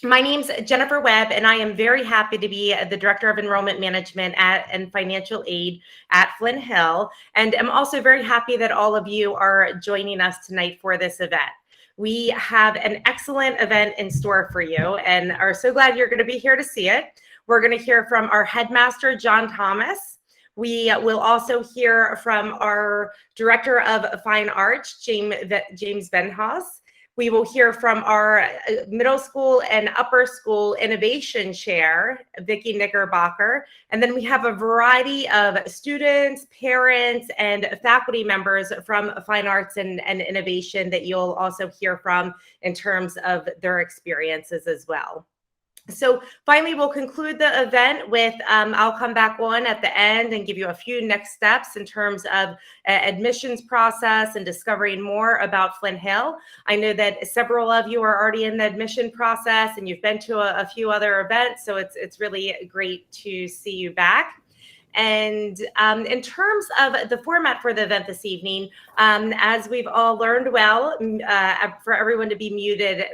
My name's Jennifer Webb, and I am very happy to be the Director of Enrollment Management and Financial Aid at Flint Hill. And I'm also very happy that all of you are joining us tonight for this event. We have an excellent event in store for you and are so glad you're going to be here to see it. We're going to hear from our Headmaster, John Thomas. We will also hear from our Director of Fine Arts, James Venhaus. We will hear from our middle school and upper school innovation chair, Vicki Knickerbocker. And then we have a variety of students, parents, and faculty members from fine arts and innovation that you'll also hear from in terms of their experiences as well. So finally, we'll conclude the event with, I'll come back on at the end and give you a few next steps in terms of admissions process and discovering more about Flint Hill. I know that several of you are already in the admission process and you've been to a few other events, so it's really great to see you back. And in terms of the format for the event this evening, as we've all learned well, for everyone to be muted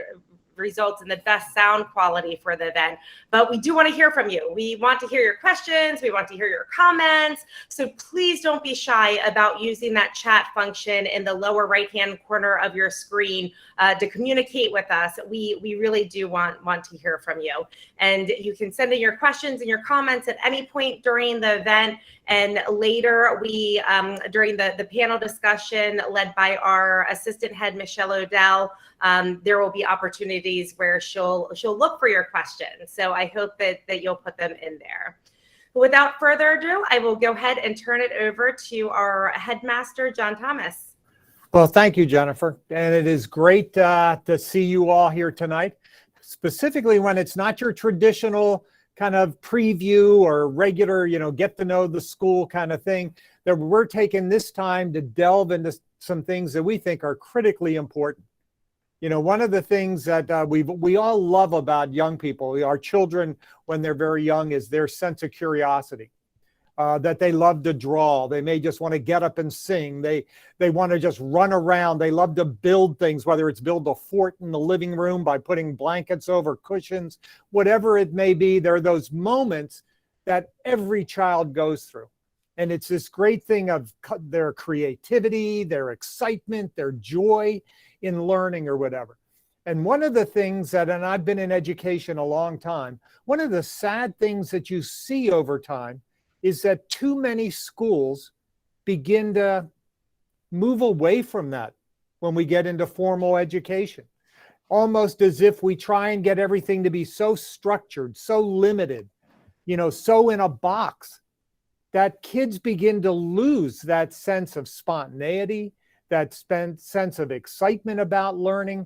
results in the best sound quality for the event. But we do want to hear from you. We want to hear your questions. We want to hear your comments. So please don't be shy about using that chat function in the lower right-hand corner of your screen to communicate with us. We really do want to hear from you. And you can send in your questions and your comments at any point during the event. And later, we during the panel discussion led by our assistant head, Michelle Odell, there will be opportunities where she'll look for your questions. So I hope that you'll put them in there. Without further ado, I will go ahead and turn it over to our Headmaster, John Thomas. Well, thank you, Jennifer. And it is great to see you all here tonight, specifically when it's not your traditional kind of preview or regular, get to know the school kind of thing, that we're taking this time to delve into some things that we think are critically important. One of the things that we all love about young people, our children when they're very young, is their sense of curiosity, that they love to draw. They may just want to get up and sing. They want to just run around. They love to build things, whether it's build a fort in the living room by putting blankets over cushions, whatever it may be. There are those moments that every child goes through. And it's this great thing of their creativity, their excitement, their joy in learning or whatever. And one of the things that, and I've been in education a long time, one of the sad things that you see over time is that too many schools begin to move away from that when we get into formal education. Almost as if we try and get everything to be so structured, so limited, so in a box, that kids begin to lose that sense of spontaneity, that sense of excitement about learning,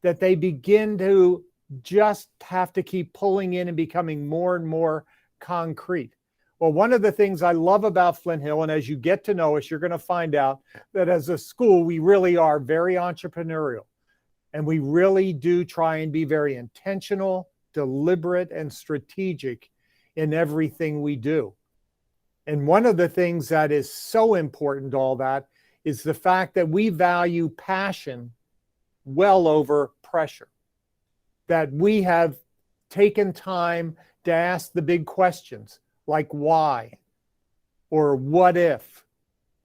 that they begin to just have to keep pulling in and becoming more and more concrete. Well, one of the things I love about Flint Hill, and as you get to know us, you're going to find out that as a school, we really are very entrepreneurial. And we really do try and be very intentional, deliberate, and strategic in everything we do. And one of the things that is so important to all that is the fact that we value passion well over pressure. That we have taken time to ask the big questions like why, or what if,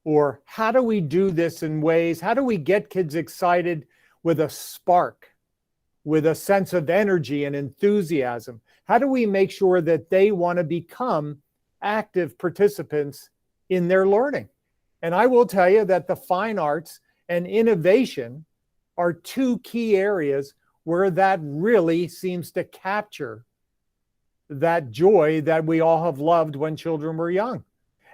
or how do we do this in ways, how do we get kids excited with a spark, with a sense of energy and enthusiasm? How do we make sure that they want to become active participants in their learning? And I will tell you that the fine arts and innovation are two key areas where that really seems to capture that joy that we all have loved when children were young.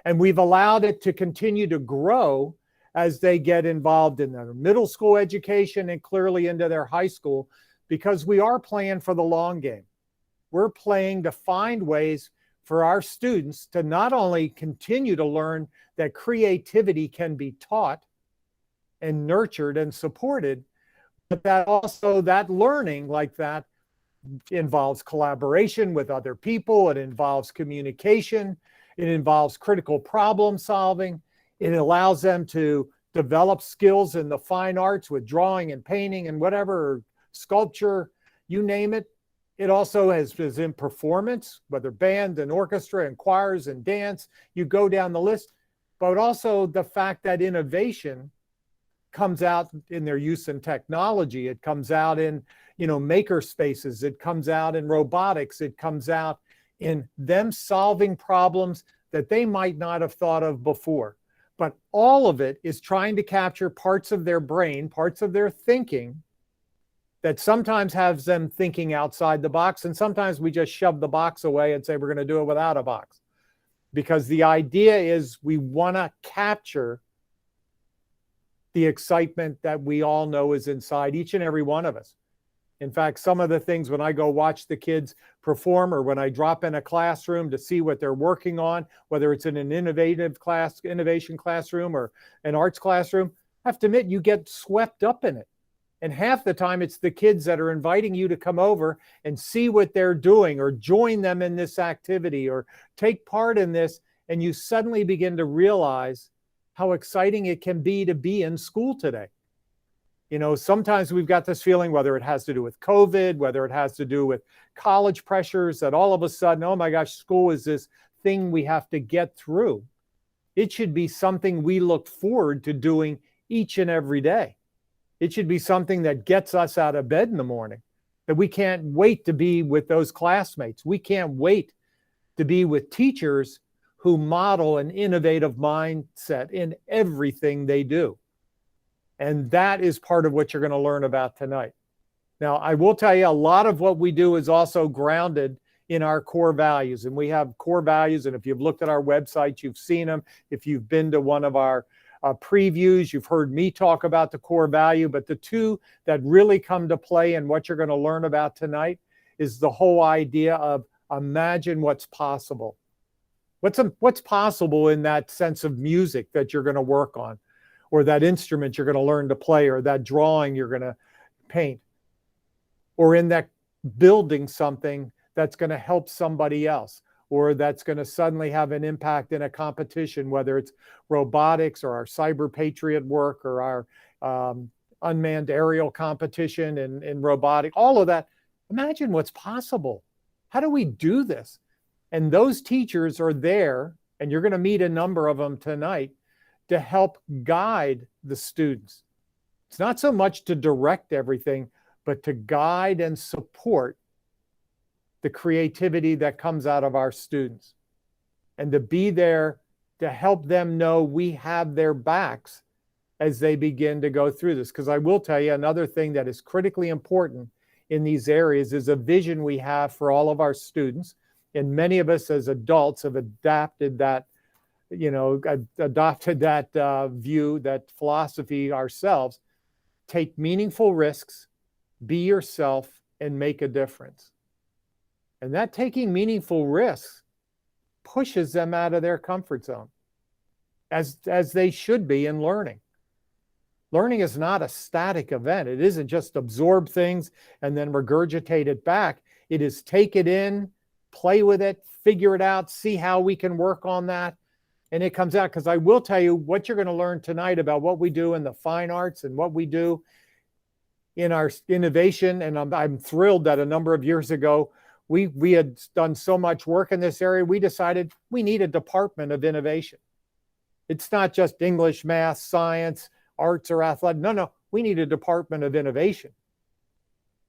And we've allowed it to continue to grow as they get involved in their middle school education and clearly into their high school, because we are playing for the long game. We're playing to find ways for our students to not only continue to learn that creativity can be taught and nurtured and supported, but that also that learning like that involves collaboration with other people. It involves communication. It involves critical problem solving. It allows them to develop skills in the fine arts with drawing and painting and whatever, sculpture, you name it. It also is in performance, whether band and orchestra and choirs and dance, you go down the list, but also the fact that innovation comes out in their use in technology. It comes out in, maker spaces. It comes out in robotics. It comes out in them solving problems that they might not have thought of before. But all of it is trying to capture parts of their brain, parts of their thinking that sometimes has them thinking outside the box. And sometimes we just shove the box away and say, we're going to do it without a box. Because the idea is we want to capture the excitement that we all know is inside each and every one of us. In fact, some of the things when I go watch the kids perform, or when I drop in a classroom to see what they're working on, whether it's in an innovation classroom or an arts classroom, I have to admit, you get swept up in it. And half the time it's the kids that are inviting you to come over and see what they're doing, or join them in this activity, or take part in this. And you suddenly begin to realize how exciting it can be to be in school today. Sometimes we've got this feeling, whether it has to do with COVID, whether it has to do with college pressures, that all of a sudden, oh my gosh, school is this thing we have to get through. It should be something we look forward to doing each and every day. It should be something that gets us out of bed in the morning, that we can't wait to be with those classmates. We can't wait to be with teachers who model an innovative mindset in everything they do. And that is part of what you're going to learn about tonight. Now, I will tell you, a lot of what we do is also grounded in our core values. And we have core values. And if you've looked at our website, you've seen them. If you've been to one of our previews, you've heard me talk about the core value. But the two that really come to play and what you're going to learn about tonight is the whole idea of imagine what's possible. What's possible in that sense of music that you're going to work on, or that instrument you're going to learn to play, or that drawing you're going to paint, or in that building something that's going to help somebody else, or that's going to suddenly have an impact in a competition, whether it's robotics or our cyber patriot work, or our unmanned aerial competition in robotic, all of that. Imagine what's possible. How do we do this? And those teachers are there, and you're going to meet a number of them tonight, to help guide the students. It's not so much to direct everything, but to guide and support the creativity that comes out of our students, and to be there to help them know we have their backs as they begin to go through this. Because I will tell you, another thing that is critically important in these areas is a vision we have for all of our students. And many of us as adults have adopted that view, that philosophy ourselves. Take meaningful risks, be yourself, and make a difference. And that taking meaningful risks pushes them out of their comfort zone, as they should be in learning. Learning is not a static event. It isn't just absorb things and then regurgitate it back. It is take it in, play with it, figure it out, see how we can work on that. And it comes out, because I will tell you what you're going to learn tonight about what we do in the fine arts and what we do in our innovation. And I'm thrilled that a number of years ago, we had done so much work in this area, we decided we need a department of innovation. It's not just English, math, science, arts, or athletic. No, we need a department of innovation.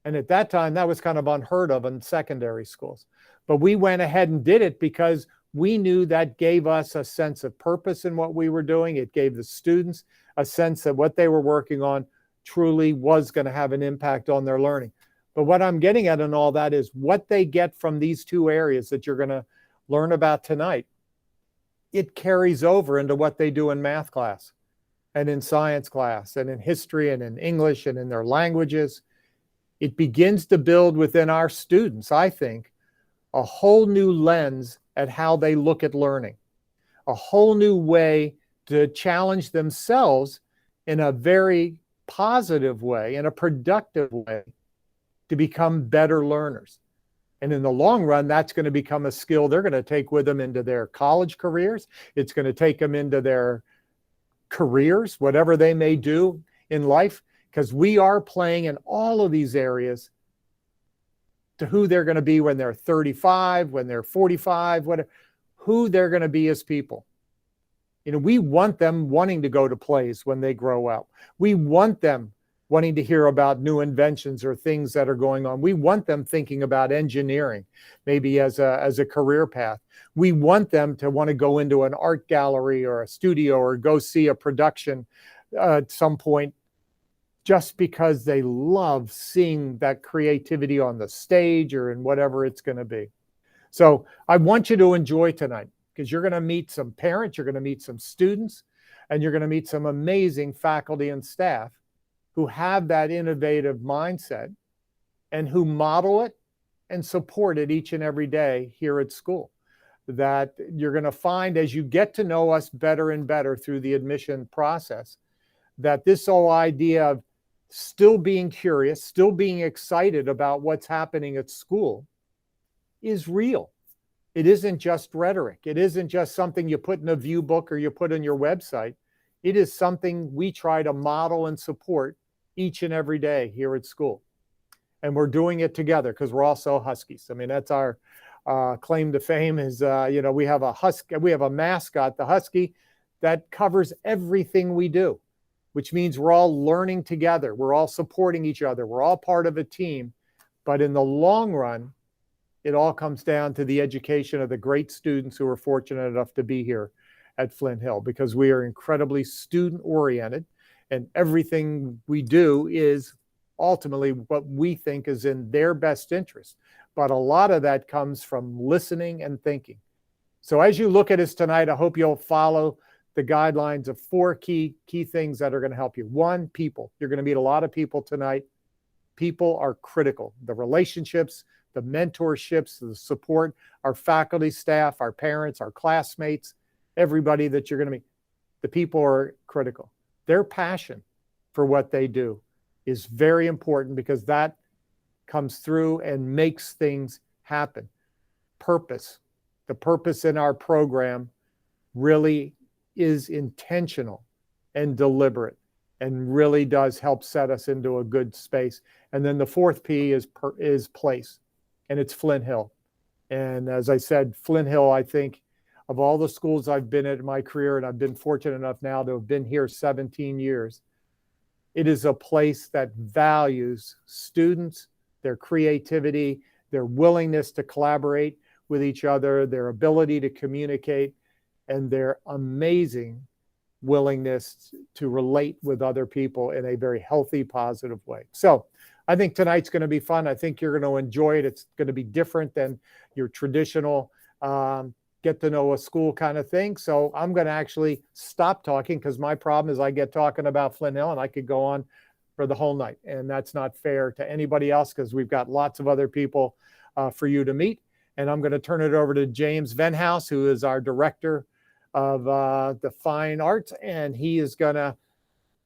And at that time, that was kind of unheard of in secondary schools. But we went ahead and did it because we knew that gave us a sense of purpose in what we were doing. It gave the students a sense that what they were working on truly was going to have an impact on their learning. But what I'm getting at in all that is what they get from these two areas that you're going to learn about tonight. It carries over into what they do in math class and in science class and in history and in English and in their languages. It begins to build within our students, I think, a whole new lens at how they look at learning, a whole new way to challenge themselves in a very positive way, in a productive way, to become better learners. And in the long run, that's going to become a skill they're going to take with them into their college careers. It's going to take them into their careers, whatever they may do in life, because we are playing in all of these areas to who they're going to be when they're 35, when they're 45, whatever, who they're going to be as people. We want them wanting to go to plays when they grow up. We want them wanting to hear about new inventions or things that are going on. We want them thinking about engineering, maybe as a career path. We want them to want to go into an art gallery or a studio or go see a production at some point, just because they love seeing that creativity on the stage or in whatever it's going to be. So I want you to enjoy tonight, because you're going to meet some parents, you're going to meet some students, and you're going to meet some amazing faculty and staff who have that innovative mindset and who model it and support it each and every day here at school. That you're going to find, as you get to know us better and better through the admission process, that this whole idea of still being curious, still being excited about what's happening at school is real. It isn't just rhetoric. It isn't just something you put in a view book or you put on your website. It is something we try to model and support each and every day here at school. And we're doing it together because we're also Huskies. I mean, that's our claim to fame is, we have a mascot, the Husky, that covers everything we do, which means we're all learning together. We're all supporting each other. We're all part of a team. But in the long run, it all comes down to the education of the great students who are fortunate enough to be here at Flint Hill, because we are incredibly student-oriented, and everything we do is ultimately what we think is in their best interest. But a lot of that comes from listening and thinking. So as you look at us tonight, I hope you'll follow the guidelines of 4 key things that are going to help you. 1, people. You're going to meet a lot of people tonight. People are critical. The relationships, the mentorships, the support, our faculty, staff, our parents, our classmates, everybody that you're going to meet. The people are critical. Their passion for what they do is very important, because that comes through and makes things happen. Purpose. The purpose in our program really is intentional and deliberate, and really does help set us into a good space. And then the 4th P is place. And it's Flint Hill. And as I said, Flint Hill, I think, of all the schools I've been at in my career, and I've been fortunate enough now to have been here 17 years, it is a place that values students, their creativity, their willingness to collaborate with each other, their ability to communicate, and their amazing willingness to relate with other people in a very healthy, positive way. So I think tonight's going to be fun. I think you're going to enjoy it. It's going to be different than your traditional get to know a school kind of thing. So I'm going to actually stop talking, because my problem is I get talking about Flint Hill and I could go on for the whole night. And that's not fair to anybody else, because we've got lots of other people for you to meet. And I'm going to turn it over to James Venhaus, who is our director of the fine arts. And he is going to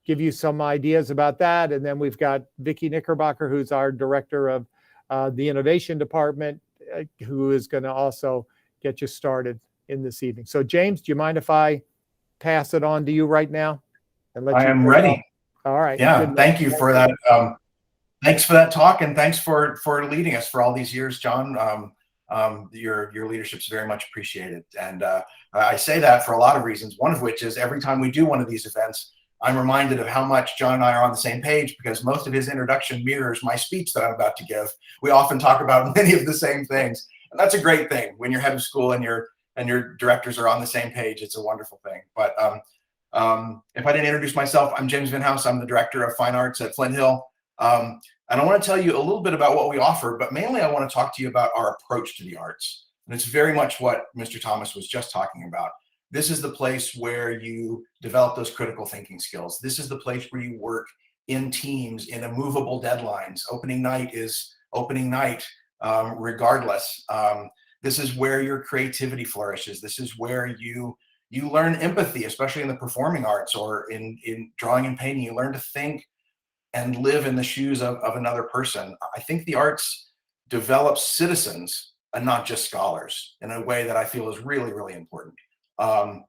give you some ideas about that. And then we've got Vicki Knickerbocker, who's our director of the innovation department, who is going to also get you started in this evening. So James, do you mind if I pass it on to you right now? And let I am ready. All right. Yeah, thank you for that. Thanks for that talk, and thanks for leading us for all these years, John. Your leadership's very much appreciated. And I say that for a lot of reasons, one of which is every time we do one of these events, I'm reminded of how much John and I are on the same page, because most of his introduction mirrors my speech that I'm about to give. We often talk about many of the same things, and that's a great thing. When your head of school and your directors are on the same page, it's a wonderful thing. But if I didn't introduce myself, I'm James Venhaus. I'm the director of fine arts at Flint Hill. And I want to tell you a little bit about what we offer, but mainly I want to talk to you about our approach to the arts. And it's very much what Mr. Thomas was just talking about. This is the place where you develop those critical thinking skills. This is the place where you work in teams, in immovable deadlines. Opening night is opening night, regardless. This is where your creativity flourishes. This is where you learn empathy, especially in the performing arts or in drawing and painting. You learn to think and live in the shoes of another person. I think the arts develop citizens and not just scholars in a way that I feel is really, really important. And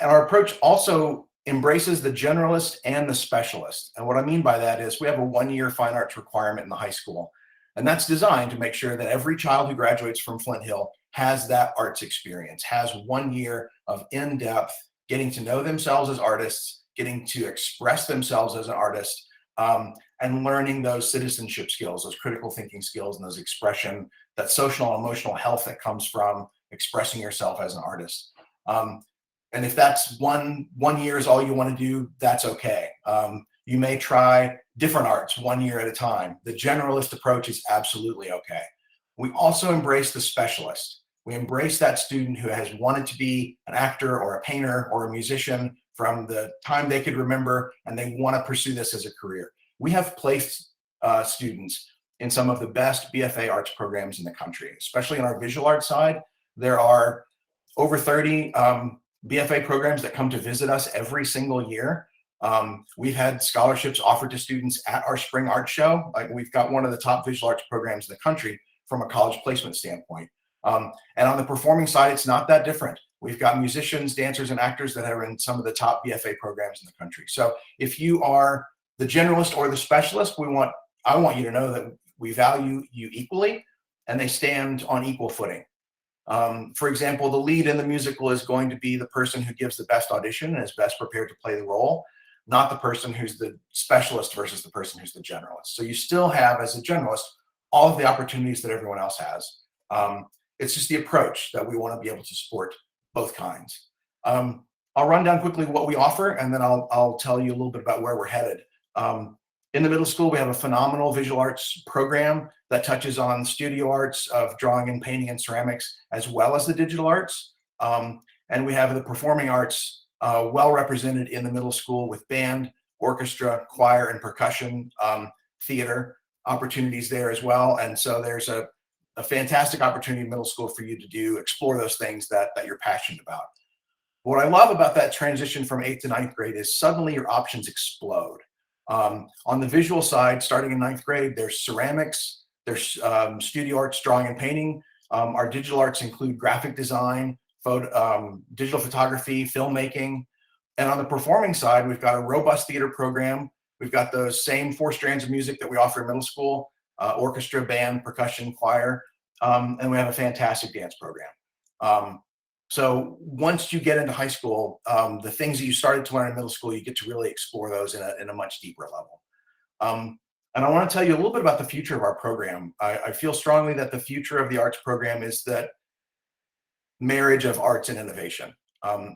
our approach also embraces the generalist and the specialist. And what I mean by that is we have a 1-year fine arts requirement in the high school. And that's designed to make sure that every child who graduates from Flint Hill has that arts experience, has 1 year of in-depth getting to know themselves as artists, getting to express themselves as an artist, and learning those citizenship skills, those critical thinking skills, and those expression, that social and emotional health that comes from expressing yourself as an artist. And if that's one year is all you want to do, that's okay. You may try different arts 1 year at a time. The generalist approach is absolutely okay. We also embrace the specialist. We embrace that student who has wanted to be an actor or a painter or a musician from the time they could remember, and they want to pursue this as a career. We have placed students in some of the best BFA arts programs in the country, especially on our visual arts side. There are over 30 BFA programs that come to visit us every single year. We've had scholarships offered to students at our spring art show. Like, we've got one of the top visual arts programs in the country from a college placement standpoint. And on the performing side, it's not that different. We've got musicians, dancers, and actors that are in some of the top BFA programs in the country. So if you are the generalist or the specialist, I want you to know that we value you equally, and they stand on equal footing. For example, the lead in the musical is going to be the person who gives the best audition and is best prepared to play the role, not the person who's the specialist versus the person who's the generalist. So you still have, as a generalist, all of the opportunities that everyone else has. It's just the approach that we want to be able to support both kinds. I'll run down quickly what we offer, and then I'll tell you a little bit about where we're headed. In the middle school, we have a phenomenal visual arts program that touches on studio arts of drawing and painting and ceramics, as well as the digital arts. And we have the performing arts well represented in the middle school with band, orchestra, choir, and percussion, theater opportunities there as well. And so there's a fantastic opportunity in middle school for you to explore those things that you're passionate about. What I love about that transition from 8th to 9th grade is suddenly your options explode. On the visual side, starting in 9th grade, there's ceramics, there's studio arts, drawing and painting. Our digital arts include graphic design, digital photography, filmmaking. And on the performing side, we've got a robust theater program. We've got those same 4 strands of music that we offer in middle school, orchestra, band, percussion, choir, and we have a fantastic dance program. So once you get into high school, the things that you started to learn in middle school, you get to really explore those in a much deeper level. And I want to tell you a little bit about the future of our program. I feel strongly that the future of the arts program is that marriage of arts and innovation.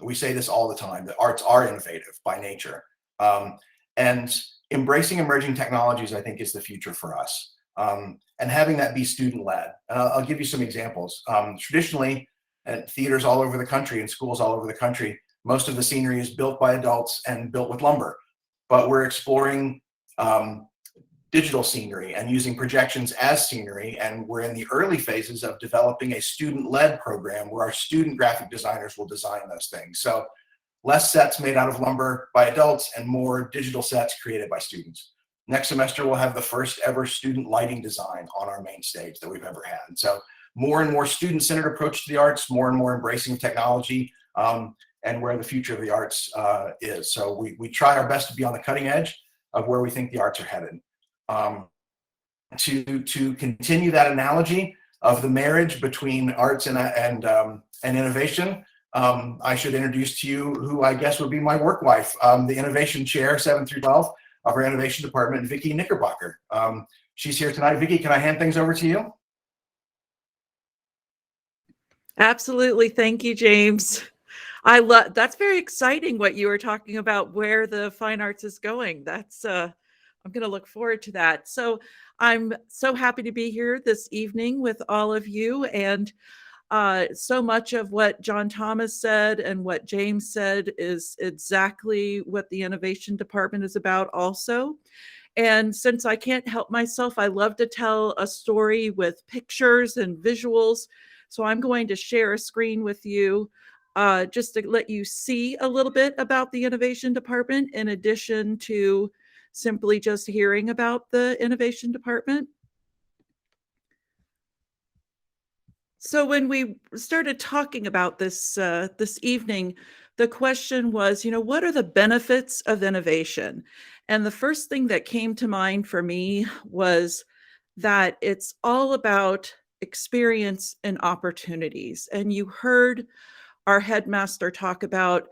We say this all the time, that arts are innovative by nature. And embracing emerging technologies, I think, is the future for us. And having that be student-led. And I'll give you some examples. Traditionally, at theaters all over the country and schools all over the country, most of the scenery is built by adults and built with lumber. But we're exploring digital scenery and using projections as scenery. And we're in the early phases of developing a student-led program where our student graphic designers will design those things. So less sets made out of lumber by adults and more digital sets created by students. Next semester, we'll have the first ever student lighting design on our main stage that we've ever had. And so more and more student-centered approach to the arts, more and more embracing of technology, and where the future of the arts is. So we try our best to be on the cutting edge of where we think the arts are headed. To continue that analogy of the marriage between arts and innovation, I should introduce to you who I guess would be my work wife, the innovation chair, 7 through 12 of our innovation department, Vicki Knickerbocker. She's here tonight. Vicki, can I hand things over to you? Absolutely. Thank you, James. That's very exciting what you were talking about, where the fine arts is going. That's I'm going to look forward to that. So I'm so happy to be here this evening with all of you. And so much of what John Thomas said and what James said is exactly what the innovation department is about also. And since I can't help myself, I love to tell a story with pictures and visuals. So I'm going to share a screen with you just to let you see a little bit about the innovation department, in addition to simply just hearing about the innovation department. So when we started talking about this this evening, the question was, what are the benefits of innovation? And the first thing that came to mind for me was that it's all about experience and opportunities. And you heard our headmaster talk about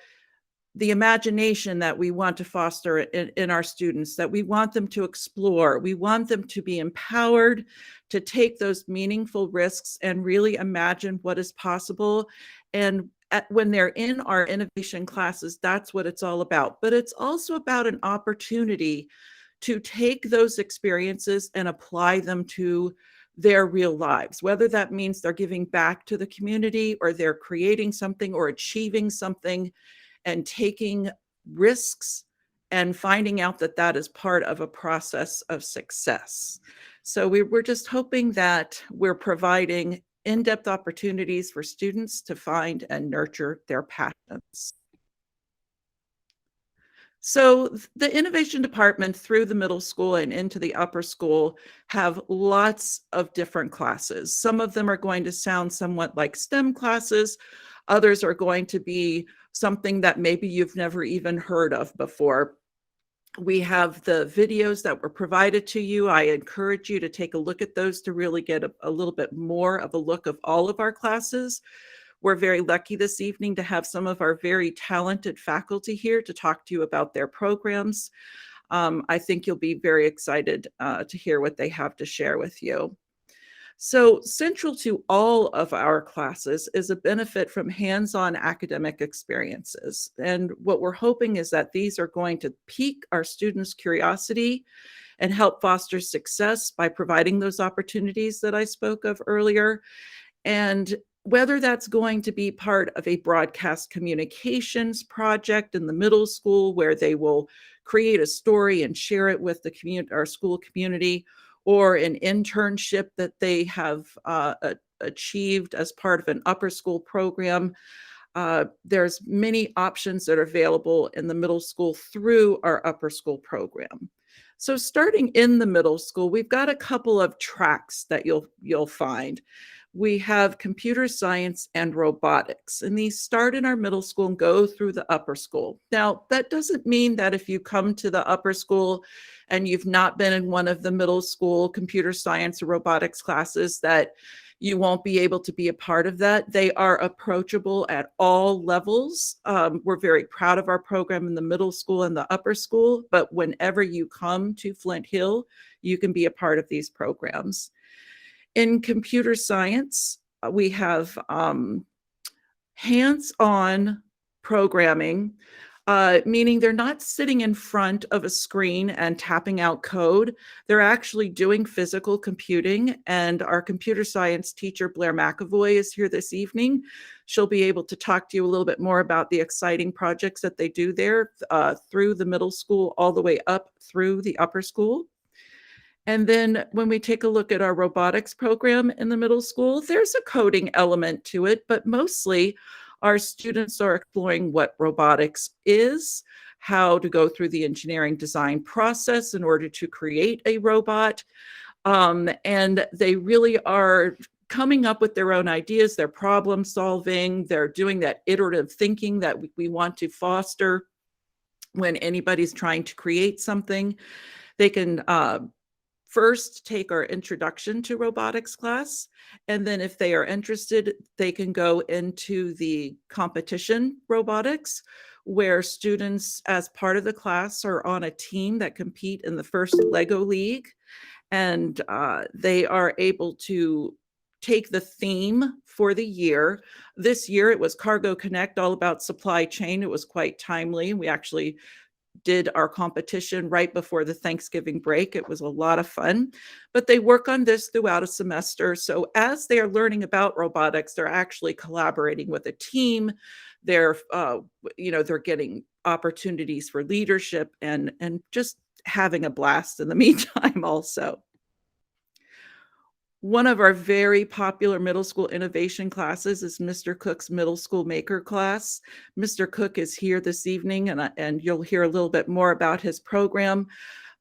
the imagination that we want to foster in our students, that we want them to explore. We want them to be empowered to take those meaningful risks and really imagine what is possible. And when they're in our innovation classes, that's what it's all about. But it's also about an opportunity to take those experiences and apply them to their real lives, whether that means they're giving back to the community or they're creating something or achieving something and taking risks and finding out that that is part of a process of success. So we're just hoping that we're providing in-depth opportunities for students to find and nurture their passions. So the innovation department through the middle school and into the upper school have lots of different classes. Some of them are going to sound somewhat like STEM classes. Others are going to be something that maybe you've never even heard of before. We have the videos that were provided to you. I encourage you to take a look at those to really get a little bit more of a look of all of our classes. We're very lucky this evening to have some of our very talented faculty here to talk to you about their programs. I think you'll be very excited to hear what they have to share with you. So central to all of our classes is a benefit from hands-on academic experiences. And what we're hoping is that these are going to pique our students' curiosity and help foster success by providing those opportunities that I spoke of earlier. And whether that's going to be part of a broadcast communications project in the middle school where they will create a story and share it with the community, our school community, or an internship that they have achieved as part of an upper school program. There's many options that are available in the middle school through our upper school program. So starting in the middle school, we've got a couple of tracks that you'll find. We have computer science and robotics, and these start in our middle school and go through the upper school. Now, that doesn't mean that if you come to the upper school and you've not been in one of the middle school computer science or robotics classes that you won't be able to be a part of that. They are approachable at all levels. We're very proud of our program in the middle school and the upper school, but whenever you come to Flint Hill, you can be a part of these programs. In computer science, we have hands-on programming, meaning they're not sitting in front of a screen and tapping out code. They're actually doing physical computing. And our computer science teacher, Blair McAvoy, is here this evening. She'll be able to talk to you a little bit more about the exciting projects that they do there through the middle school all the way up through the upper school. And then when we take a look at our robotics program in the middle school, there's a coding element to it, but mostly our students are exploring what robotics is, how to go through the engineering design process in order to create a robot. And they really are coming up with their own ideas, they're problem solving, they're doing that iterative thinking that we want to foster when anybody's trying to create something. They can first take our introduction to robotics class, and then if they are interested, they can go into the competition robotics, where students as part of the class are on a team that compete in the first Lego League, and they are able to take the theme for the year. This year it was Cargo Connect, all about supply chain. It was quite timely. We actually did our competition right before the Thanksgiving break. It was a lot of fun, but they work on this throughout a semester. So as they are learning about robotics, they're actually collaborating with a team. They're, they're getting opportunities for leadership and just having a blast in the meantime also. One of our very popular middle school innovation classes is Mr. Cook's Middle School Maker class. Mr. Cook is here this evening, and you'll hear a little bit more about his program.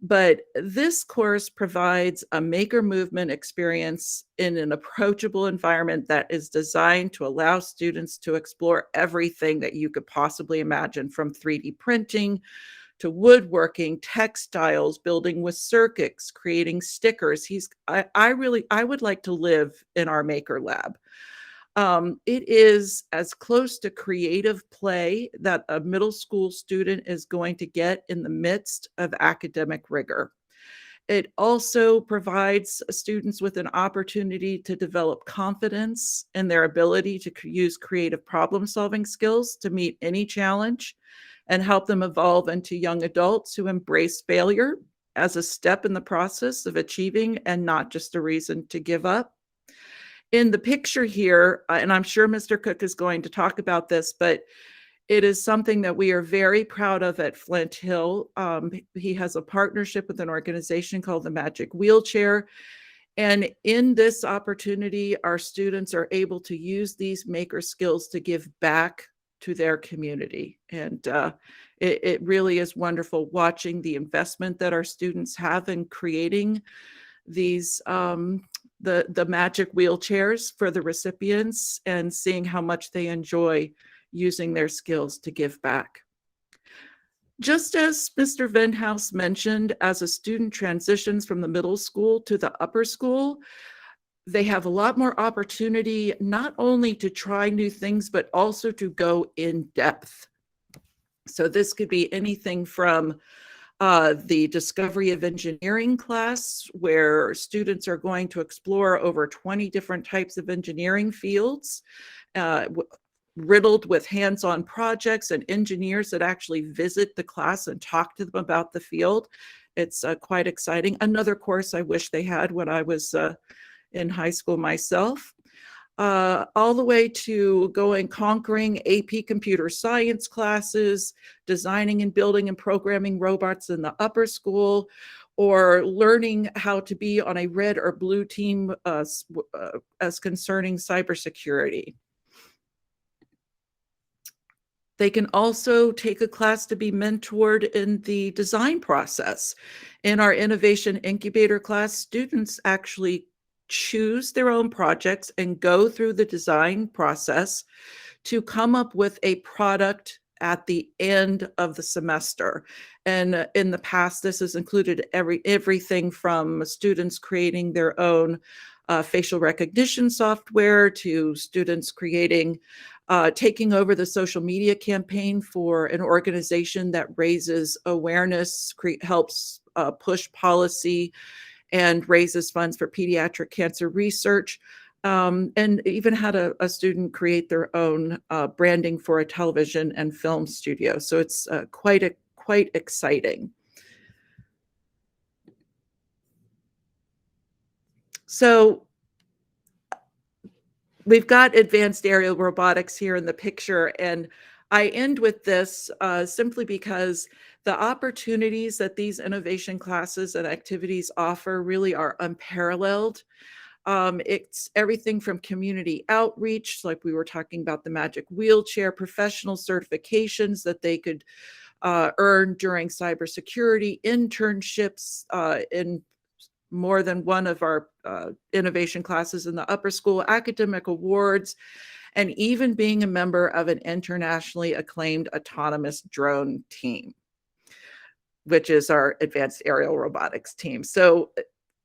But this course provides a maker movement experience in an approachable environment that is designed to allow students to explore everything that you could possibly imagine, from 3D printing to woodworking, textiles, building with circuits, creating stickers. I would like to live in our maker lab. It is as close to creative play that a middle school student is going to get in the midst of academic rigor. It also provides students with an opportunity to develop confidence in their ability to use creative problem-solving skills to meet any challenge and help them evolve into young adults who embrace failure as a step in the process of achieving and not just a reason to give up. In the picture here, and I'm sure Mr. Cook is going to talk about this, but it is something that we are very proud of at Flint Hill. He has a partnership with an organization called the Magic Wheelchair. And in this opportunity, our students are able to use these maker skills to give back to their community. And it really is wonderful watching the investment that our students have in creating these the magic wheelchairs for the recipients and seeing how much they enjoy using their skills to give back. Just as Mr. Venhaus mentioned, as a student transitions from the middle school to the upper school, they have a lot more opportunity not only to try new things, but also to go in depth. So this could be anything from the Discovery of Engineering class, where students are going to explore over 20 different types of engineering fields, riddled with hands-on projects and engineers that actually visit the class and talk to them about the field. It's quite exciting. Another course I wish they had when I was in high school myself. All the way to conquering AP computer science classes, designing and building and programming robots in the upper school, or learning how to be on a red or blue team as concerning cybersecurity. They can also take a class to be mentored in the design process. In our innovation incubator class, students actually choose their own projects and go through the design process to come up with a product at the end of the semester. And in the past, this has included everything from students creating their own facial recognition software to students creating taking over the social media campaign for an organization that raises awareness, helps push policy, and raises funds for pediatric cancer research, and even had a student create their own branding for a television and film studio. So it's quite exciting. So we've got advanced aerial robotics here in the picture, and I end with this simply because the opportunities that these innovation classes and activities offer really are unparalleled. It's everything from community outreach, like we were talking about the magic wheelchair, professional certifications that they could earn during cybersecurity, internships in more than one of our innovation classes in the upper school, academic awards, and even being a member of an internationally acclaimed autonomous drone team, which is our advanced aerial robotics team. So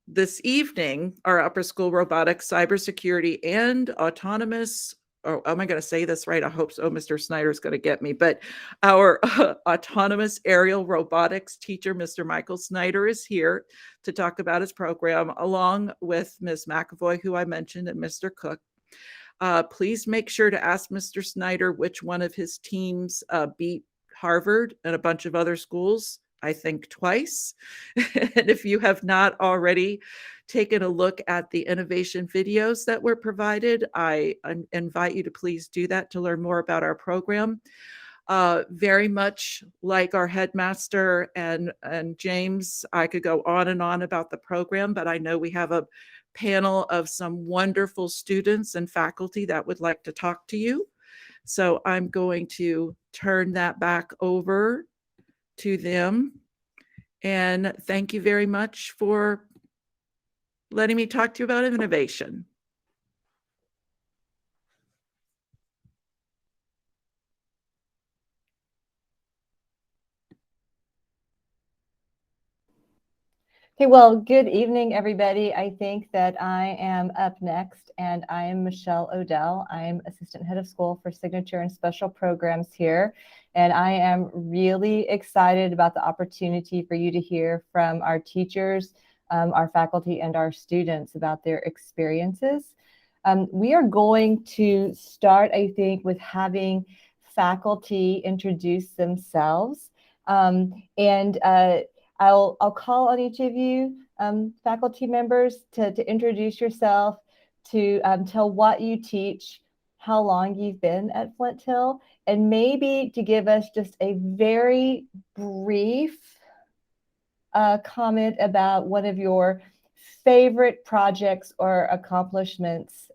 this evening, our upper school robotics, cybersecurity, and autonomous, oh, am I going to say this right? I hope so. Mr. Snyder's going to get me. But our autonomous aerial robotics teacher, Mr. Michael Snyder, is here to talk about his program, along with Ms. McAvoy, who I mentioned, and Mr. Cook. Please make sure to ask Mr. Snyder which one of his teams beat Harvard and a bunch of other schools, I think twice. And if you have not already taken a look at the innovation videos that were provided, I invite you to please do that to learn more about our program. Very much like our headmaster and James, I could go on and on about the program, but I know we have a panel of some wonderful students and faculty that would like to talk to you. So I'm going to turn that back over to them. And thank you very much for letting me talk to you about innovation. Okay, well, good evening, everybody. I think that I am up next, and I am Michelle Odell. I am Assistant Head of School for Signature and Special Programs here, and I am really excited about the opportunity for you to hear from our teachers, our faculty, and our students about their experiences. We are going to start, I think, with having faculty introduce themselves, and I'll call on each of you, faculty members, to introduce yourself, to tell what you teach, how long you've been at Flint Hill, and maybe to give us just a very brief comment about one of your favorite projects or accomplishments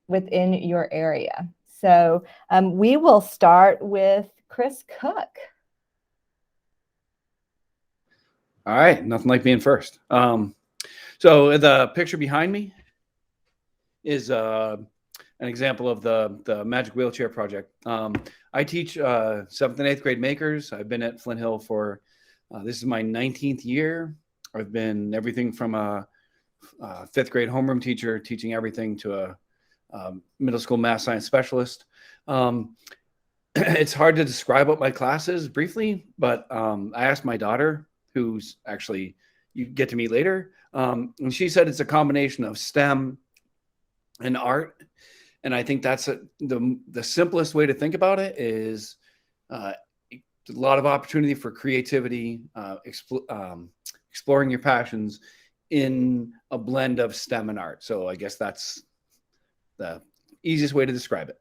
within your area. So we will start with Chris Cook. All right, nothing like being first. So the picture behind me is an example of the Magic Wheelchair Project. I teach 7th and 8th grade makers. I've been at Flint Hill for, this is my 19th year. I've been everything from a 5th grade homeroom teacher teaching everything to a middle school math science specialist. It's hard to describe what my class is briefly, but I asked my daughter, who's actually you get to meet later. And she said it's a combination of STEM and art. And I think that's the simplest way to think about it is a lot of opportunity for creativity, exploring your passions in a blend of STEM and art. So I guess that's the easiest way to describe it.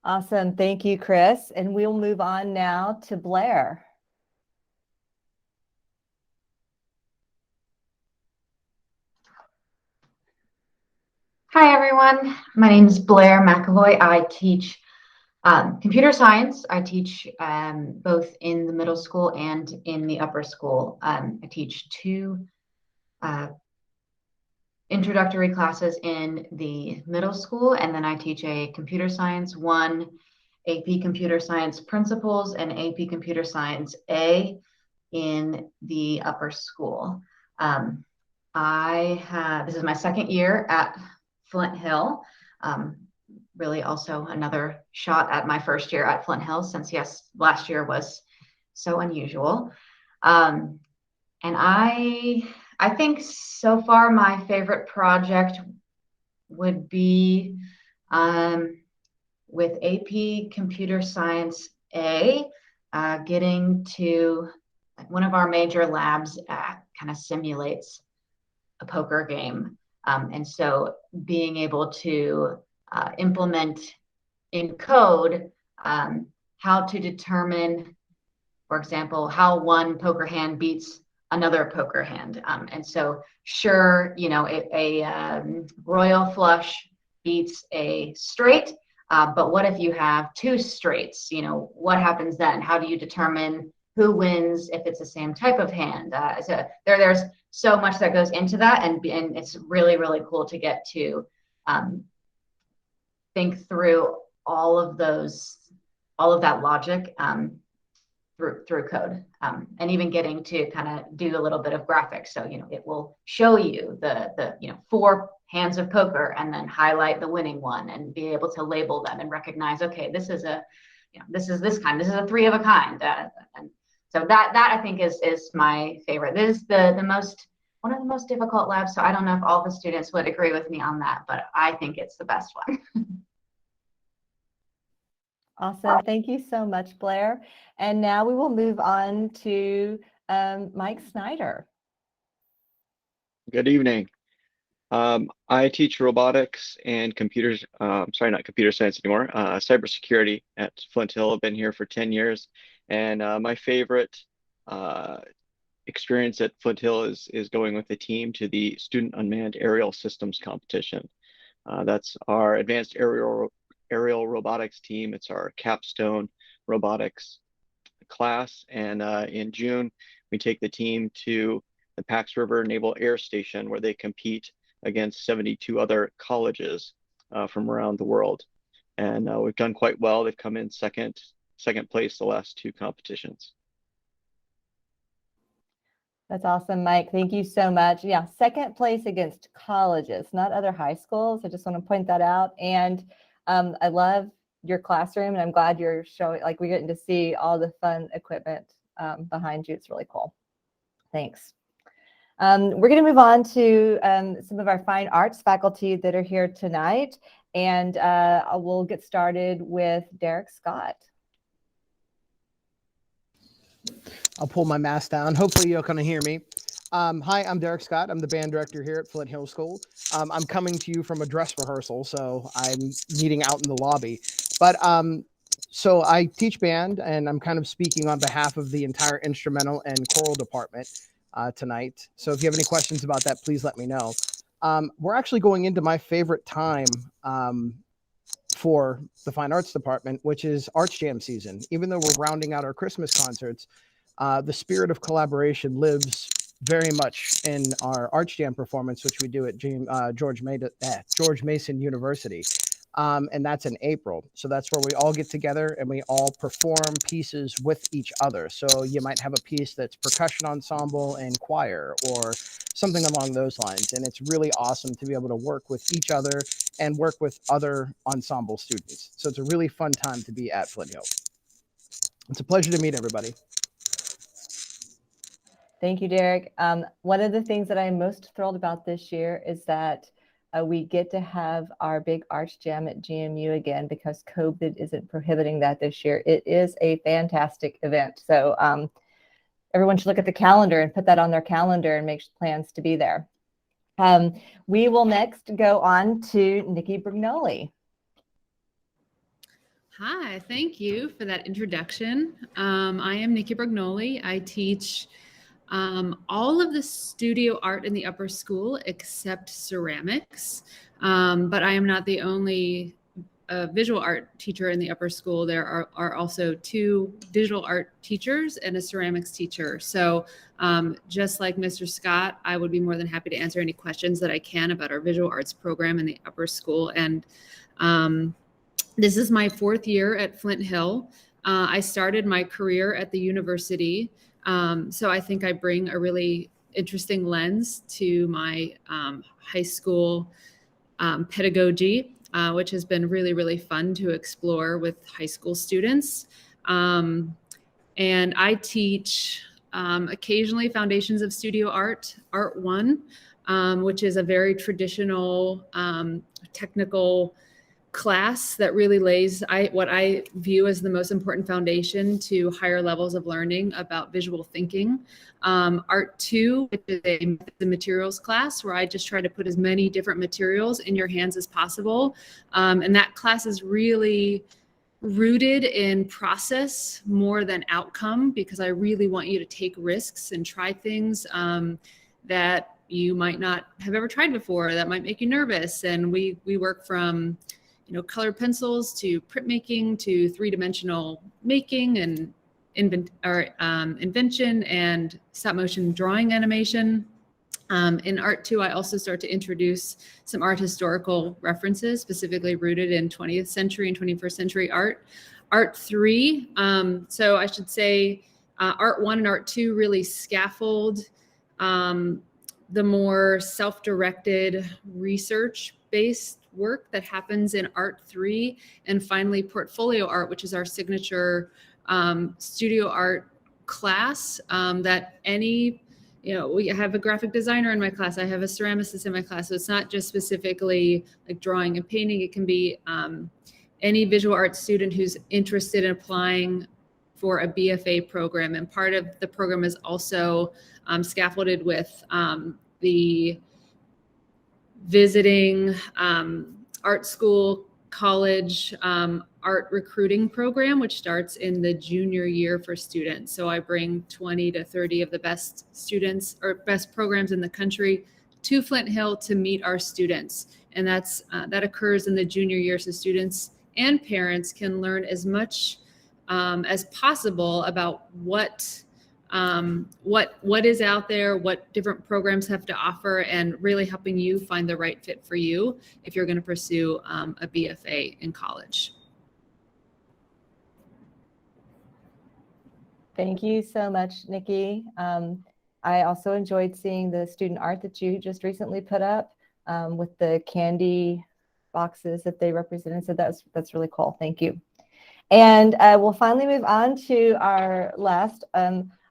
Awesome. Thank you, Chris. And we'll move on now to Blair. Hi, everyone. My name is Blair McAvoy. I teach computer science. I teach both in the middle school and in the upper school. I teach 2 introductory classes in the middle school, and then I teach a computer science 1, AP Computer Science Principles, and AP Computer Science A in the upper school. This is my 2nd year at Flint Hill. Really also another shot at my 1st year at Flint Hill, since yes, last year was so unusual. And I think so far my favorite project would be with AP Computer Science A, getting to one of our major labs kind of simulates a poker game. And so being able to implement in code how to determine, for example, how one poker hand beats another poker hand. And so sure, a royal flush beats a straight, but what if you have 2 straights? What happens then? How do you determine who wins if it's the same type of hand? So there's so much that goes into that, and it's really, really cool to get to think through all of that logic through code, and even getting to kind of do a little bit of graphics. So it will show you the 4 hands of poker, and then highlight the winning one, and be able to label them and recognize, okay, this is this kind, this is a 3 of a kind, and so that I think is my favorite. This is one of the most difficult labs. So I don't know if all the students would agree with me on that, but I think it's the best one. Awesome. Thank you so much, Blair. And now we will move on to Mike Snyder. Good evening. I teach robotics and computers, sorry, not computer science anymore, cybersecurity at Flint Hill. I've been here for 10 years. And my favorite experience at Flint Hill is going with the team to the Student Unmanned Aerial Systems competition. That's our advanced aerial robotics team. It's our capstone robotics class. And in June, we take the team to the Pax River Naval Air Station, where they compete against 72 other colleges from around the world. And we've done quite well. They've come in second place the last 2 competitions. That's awesome, Mike. Thank you so much. Yeah, second place against colleges, not other high schools. I just want to point that out. And I love your classroom, and I'm glad you're showing, like, we're getting to see all the fun equipment behind you. It's really cool. Thanks. We're going to move on to some of our fine arts faculty that are here tonight, and we'll get started with Derek Scott. I'll pull my mask down. Hopefully you'll kind of hear me. Hi, I'm Derek Scott. I'm the band director here at Flint Hill School. I'm coming to you from a dress rehearsal, so I'm meeting out in the lobby. But so I teach band, and I'm kind of speaking on behalf of the entire instrumental and choral department tonight. So if you have any questions about that, please let me know. We're actually going into my favorite time for the fine arts department, which is Arts Jam season. Even though we're rounding out our Christmas concerts, the spirit of collaboration lives very much in our Arts Jam performance, which we do at George Mason University. And that's in April. So that's where we all get together and we all perform pieces with each other. So you might have a piece that's percussion ensemble and choir or something along those lines. And it's really awesome to be able to work with each other and work with other ensemble students. So it's a really fun time to be at Flint Hill. It's a pleasure to meet everybody. Thank you, Derek. One of the things that I'm most thrilled about this year is that we get to have our big Arts Jam at GMU again because COVID isn't prohibiting that this year. It is a fantastic event. So everyone should look at the calendar and put that on their calendar and make plans to be there. We will next go on to Nikki Brignoli. Hi, thank you for that introduction. I am Nikki Brignoli. I teach all of the studio art in the upper school except ceramics, but I am not the only visual art teacher in the upper school. There are also 2 visual art teachers and a ceramics teacher. So just like Mr. Scott, I would be more than happy to answer any questions that I can about our visual arts program in the upper school. And this is my 4th year at Flint Hill. I started my career at the university. So I think I bring a really interesting lens to my high school pedagogy, which has been really, really fun to explore with high school students. And I teach occasionally Foundations of Studio Art, Art 1, which is a very traditional technical class that really lays what I view as the most important foundation to higher levels of learning about visual thinking. Art 2, which is a materials class where I just try to put as many different materials in your hands as possible. And that class is really rooted in process more than outcome, because I really want you to take risks and try things that you might not have ever tried before, that might make you nervous. And we work from colored pencils to printmaking to 3-dimensional making and invention and stop motion drawing animation. In Art 2, I also start to introduce some art historical references, specifically rooted in 20th century and 21st century art. Art 3, so I should say Art 1 and Art 2 really scaffold the more self-directed research-based work that happens in Art 3, and finally portfolio art, which is our signature studio art class that we have a graphic designer in my class, I have a ceramicist in my class, so it's not just specifically like drawing and painting. It can be any visual arts student who's interested in applying for a BFA program, and part of the program is also scaffolded with the visiting art school college art recruiting program, which starts in the junior year for students. So I bring 20 to 30 of the best students or best programs in the country to Flint Hill to meet our students. And that occurs in the junior year, so students and parents can learn as much as possible about what is out there, what different programs have to offer, and really helping you find the right fit for you if you're going to pursue a BFA in college. Thank you so much, Nikki. I also enjoyed seeing the student art that you just recently put up with the candy boxes that they represented. So that's really cool. Thank you. And we'll finally move on to our last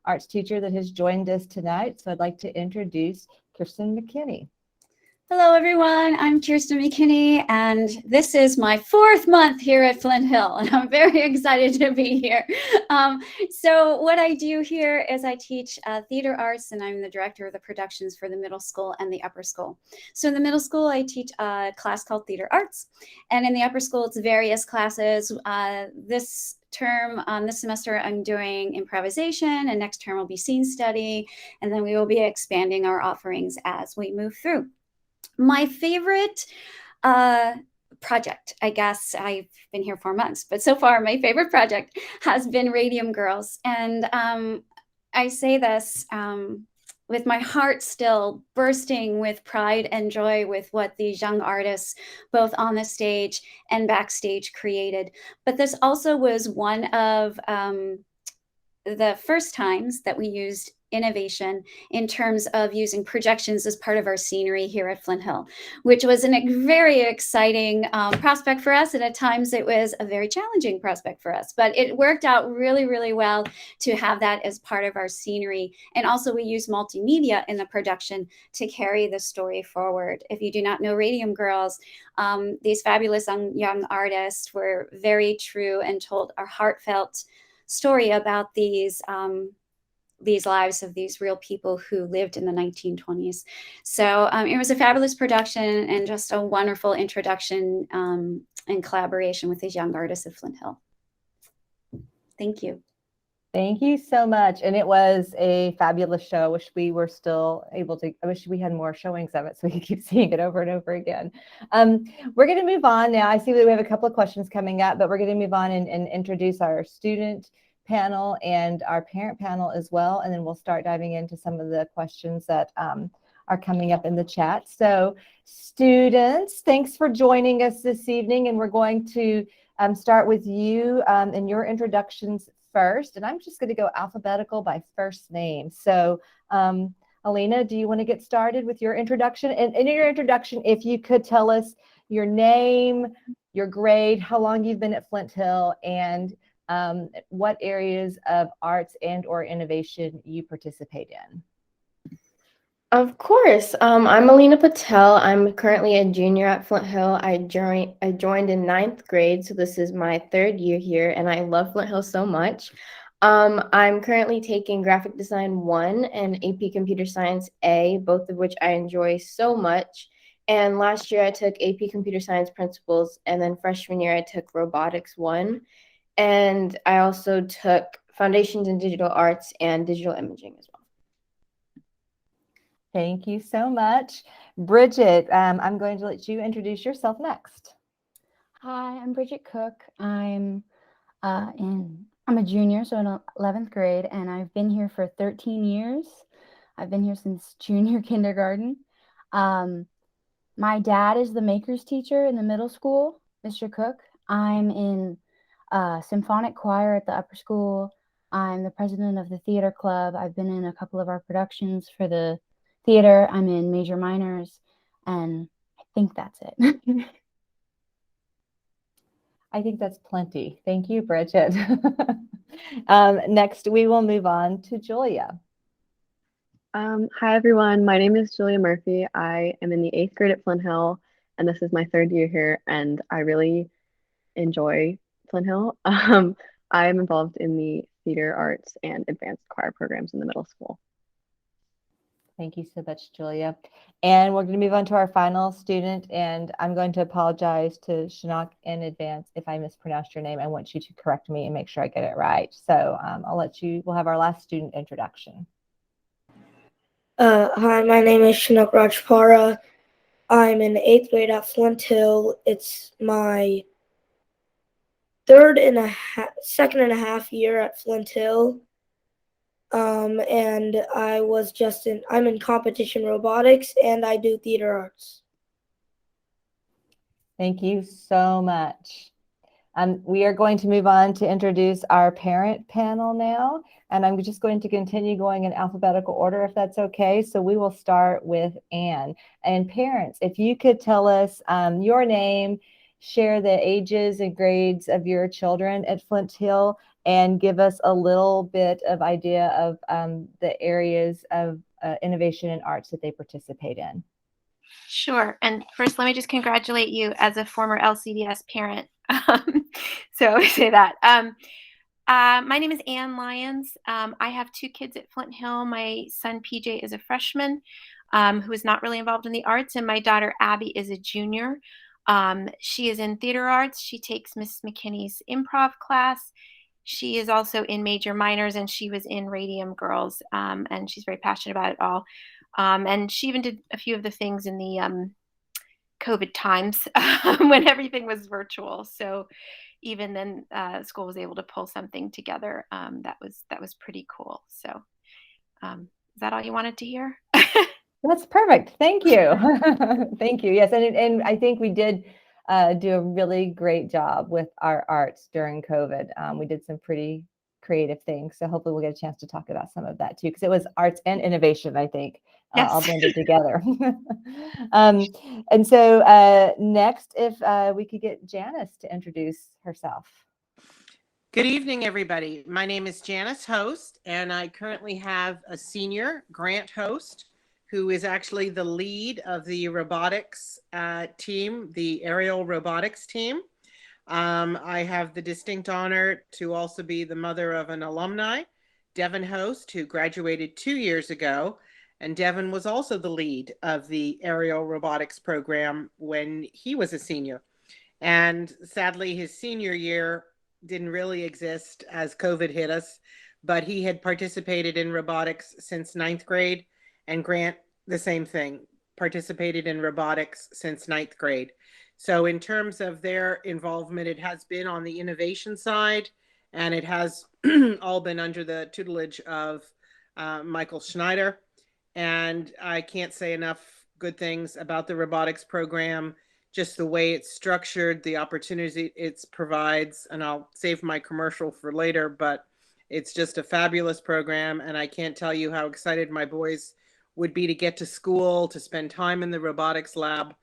arts teacher that has joined us tonight. So I'd like to introduce Kirsten McKinney. Hello, everyone. I'm Kirsten McKinney, and this is my 4th month here at Flint Hill, and I'm very excited to be here. So what I do here is I teach theater arts, and I'm the director of the productions for the middle school and the upper school. So in the middle school, I teach a class called theater arts, and in the upper school, it's various classes. This semester, I'm doing improvisation, and next term will be scene study, and then we will be expanding our offerings as we move through. My favorite project, I guess I've been here 4 months, but so far my favorite project has been Radium Girls. And I say this with my heart still bursting with pride and joy with what these young artists, both on the stage and backstage, created. But this also was one of the first times that we used innovation in terms of using projections as part of our scenery here at Flint Hill, which was a very exciting prospect for us. And at times it was a very challenging prospect for us, but it worked out really, really well to have that as part of our scenery. And also we use multimedia in the production to carry the story forward. If you do not know Radium Girls, these fabulous young artists were very true and told a heartfelt story about these lives of these real people who lived in the 1920s. So it was a fabulous production and just a wonderful introduction and collaboration with these young artists at Flint Hill. Thank you. Thank you so much. And it was a fabulous show. I wish we were still able to, I wish we had more showings of it so we could keep seeing it over and over again. We're going to move on now. I see that we have a couple of questions coming up, but we're going to move on and introduce our student panel and our parent panel as well. And then we'll start diving into some of the questions that are coming up in the chat. So students, thanks for joining us this evening. And we're going to start with you and your introductions first. And I'm just going to go alphabetical by first name. So Alina, do you want to get started with your introduction? And in your introduction, if you could tell us your name, your grade, how long you've been at Flint Hill, and what areas of arts and or innovation you participate in. Of course. I'm Alina Patel. I'm currently a junior at Flint Hill. I joined in 9th grade, so this is my 3rd year here, and I love Flint Hill so much. I'm currently taking Graphic Design 1 and AP Computer Science A, both of which I enjoy so much. And last year I took AP Computer Science Principles, and then freshman year I took Robotics 1. And I also took Foundations in Digital Arts and Digital Imaging as well. Thank you so much. Bridget, I'm going to let you introduce yourself next. Hi, I'm Bridget Cook. I'm a junior, so in 11th grade, and I've been here for 13 years. I've been here since junior kindergarten. My dad is the makers teacher in the middle school, Mr. Cook. I'm in symphonic choir at the upper school. I'm the president of the theater club. I've been in a couple of our productions for the theater. I'm in major minors, and I think that's it. I think that's plenty. Thank you, Bridget. Next, we will move on to Julia. Hi, everyone. My name is Julia Murphy. I am in the 8th grade at Flint Hill, and this is my 3rd year here, and I really enjoy Flint Hill. I am involved in the theater arts and advanced choir programs in the middle school. Thank you so much, Julia. And we're going to move on to our final student, and I'm going to apologize to Shinak in advance if I mispronounced your name. I want you to correct me and make sure I get it right. So we'll have our last student introduction. Hi, my name is Shinak Rajpara. I'm in the 8th grade at Flint Hill. It's my second and a half year at Flint Hill. And I'm in competition robotics, and I do theater arts. Thank you so much. We are going to move on to introduce our parent panel now, and I'm just going to continue going in alphabetical order if that's okay. So we will start with Anne. And parents, if you could tell us your name, share the ages and grades of your children at Flint Hill, and give us a little bit of idea of the areas of innovation and arts that they participate in. Sure. And first, let me just congratulate you as a former LCDS parent. So I say that. My name is Ann Lyons. I have 2 kids at Flint Hill. My son PJ is a freshman who is not really involved in the arts, and my daughter Abby is a junior. She is in theater arts. She takes Miss McKinney's improv class. She is also in major minors, and she was in Radium Girls, and she's very passionate about it all. And she even did a few of the things in the COVID times when everything was virtual. So even then, school was able to pull something together. That was pretty cool. So is that all you wanted to hear? That's perfect. Thank you. Thank you. Yes, and I think we did do a really great job with our arts during COVID. We did some pretty creative things. So hopefully we'll get a chance to talk about some of that too, because it was arts and innovation, I think, Yes. all blended together. And so next, if we could get Janice to introduce herself. Good evening, everybody. My name is Janice Host, and I currently have a senior, Grant Host, who is actually the lead of the robotics team, the aerial robotics team. I have the distinct honor to also be the mother of an alumni, Devin Host, who graduated 2 years ago. And Devin was also the lead of the aerial robotics program when he was a senior. And sadly, his senior year didn't really exist as COVID hit us, but he had participated in robotics since 9th grade. And Grant, the same thing, participated in robotics since 9th grade. So in terms of their involvement, it has been on the innovation side, and it has all been under the tutelage of Michael Schneider. And I can't say enough good things about the robotics program, just the way it's structured, the opportunity it provides. And I'll save my commercial for later, but it's just a fabulous program. And I can't tell you how excited my boys would be to get to school, to spend time in the robotics lab.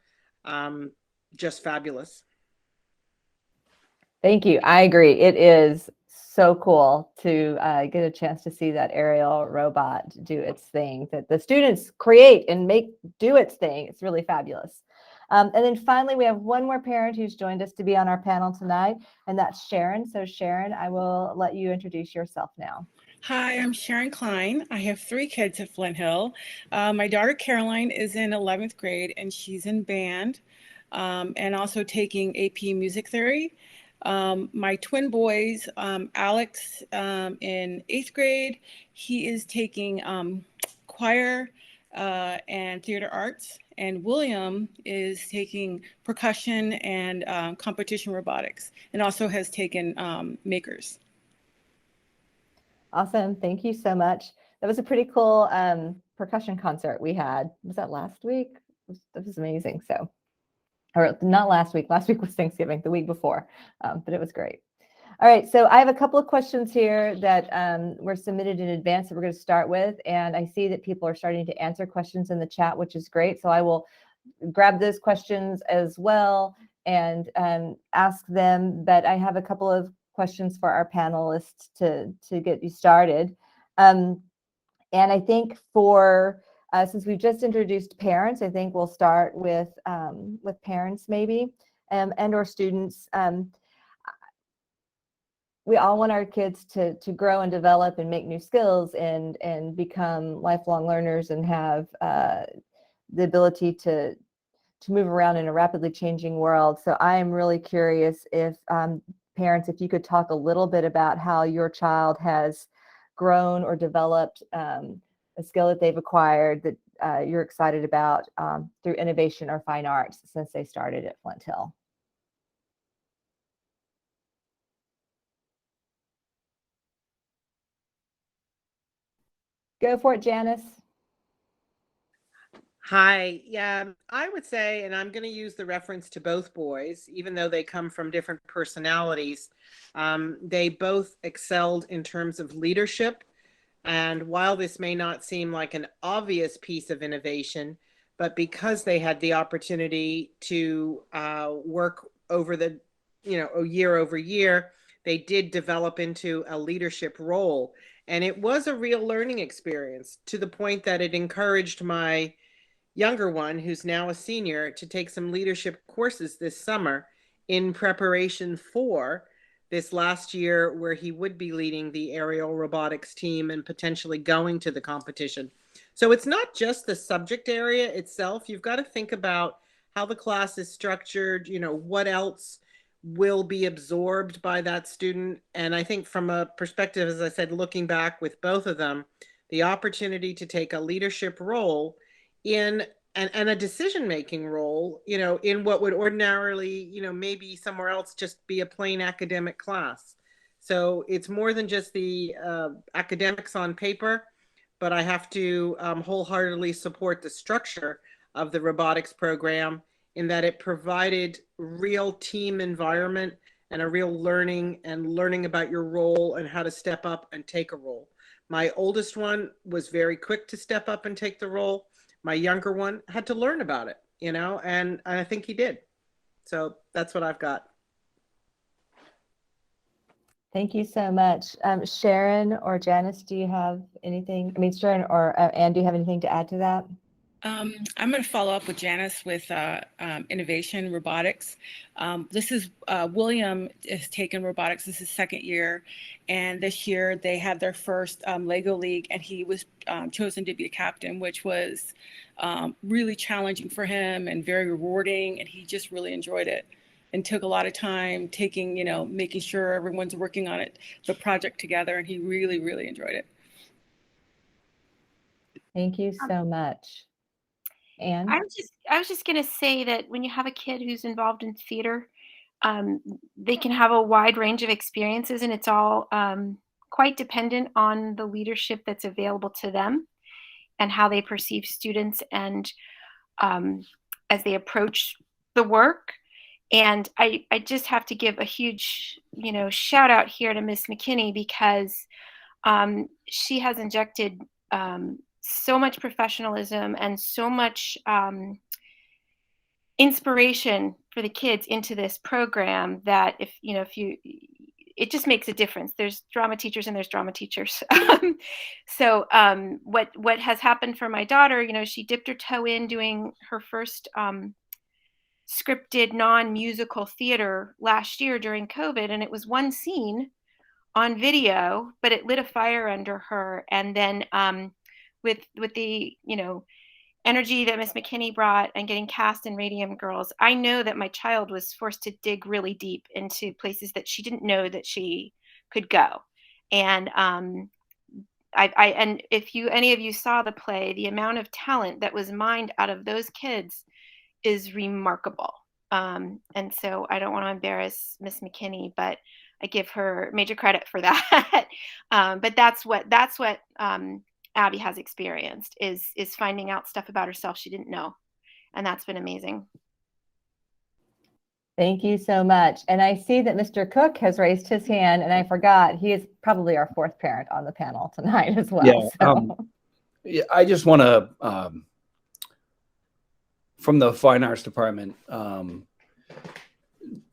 Just fabulous. Thank you. I agree. It is so cool to get a chance to see that aerial robot do its thing, that the students create and do its thing. It's really fabulous. And then finally, we have one more parent who's joined us to be on our panel tonight, and that's Sharon. So Sharon, I will let you introduce yourself now. Hi, I'm Sharon Klein. I have 3 kids at Flint Hill. My daughter Caroline is in 11th grade, and she's in band and also taking AP Music Theory. My twin boys, Alex in 8th grade, he is taking choir and theater arts, and William is taking percussion and competition robotics, and also has taken makers. Awesome. Thank you so much. That was a pretty cool percussion concert we had. Was that last week? That was amazing. So, or not last week. Last week was Thanksgiving, the week before, but it was great. All right. So I have a couple of questions here that were submitted in advance that we're going to start with. And I see that people are starting to answer questions in the chat, which is great. So I will grab those questions as well and ask them. But I have a couple of questions for our panelists to get you started. And I think for since we've just introduced parents, I think we'll start with parents maybe and or students. We all want our kids to grow and develop and make new skills and become lifelong learners and have the ability to move around in a rapidly changing world. So I am really curious if parents, if you could talk a little bit about how your child has grown or developed a skill that they've acquired that you're excited about through innovation or fine arts since they started at Flint Hill. Go for it, Janice. Hi. Yeah, I would say, and I'm going to use the reference to both boys, even though they come from different personalities. They both excelled in terms of leadership. And while this may not seem like an obvious piece of innovation, but because they had the opportunity to work over the, year over year, they did develop into a leadership role. And it was a real learning experience to the point that it encouraged my younger one, who's now a senior, to take some leadership courses this summer in preparation for this last year where he would be leading the aerial robotics team and potentially going to the competition. So it's not just the subject area itself. You've got to think about how the class is structured, what else will be absorbed by that student. And I think from a perspective, as I said, looking back with both of them, the opportunity to take a leadership role in and a decision-making role, in what would ordinarily, maybe somewhere else just be a plain academic class. So it's more than just the academics on paper, but I have to wholeheartedly support the structure of the robotics program in that it provided real team environment and a real learning about your role and how to step up and take a role. My oldest one was very quick to step up and take the role. My younger one had to learn about it, and I think he did. So that's what I've got. Thank you so much. Sharon or Janice, do you have anything? I mean, Sharon or Anne, do you have anything to add to that? I'm going to follow up with Janice with innovation robotics. This is William has taken robotics. This is second year, and this year they had their first Lego League, and he was chosen to be a captain, which was really challenging for him and very rewarding, and he just really enjoyed it and took a lot of time making sure everyone's working on it, the project together, and he really, really enjoyed it. Thank you so much. And I was just gonna say that when you have a kid who's involved in theater, they can have a wide range of experiences, and it's all quite dependent on the leadership that's available to them and how they perceive students and as they approach the work. And I just have to give a huge, shout out here to Miss McKinney because she has injected so much professionalism and so much inspiration for the kids into this program that it just makes a difference. There's drama teachers and there's drama teachers. So what has happened for my daughter, she dipped her toe in doing her first scripted non-musical theater last year during COVID, and it was one scene on video, but it lit a fire under her. And then with the energy that Miss McKinney brought and getting cast in Radium Girls, I know that my child was forced to dig really deep into places that she didn't know that she could go. And and if any of you saw the play, the amount of talent that was mined out of those kids is remarkable. And so I don't want to embarrass Miss McKinney, but I give her major credit for that. But that's what Abby has experienced is finding out stuff about herself she didn't know. And that's been amazing. Thank you so much. And I see that Mr. Cook has raised his hand, and I forgot he is probably our fourth parent on the panel tonight as well. Yeah, I just want to, from the fine arts department,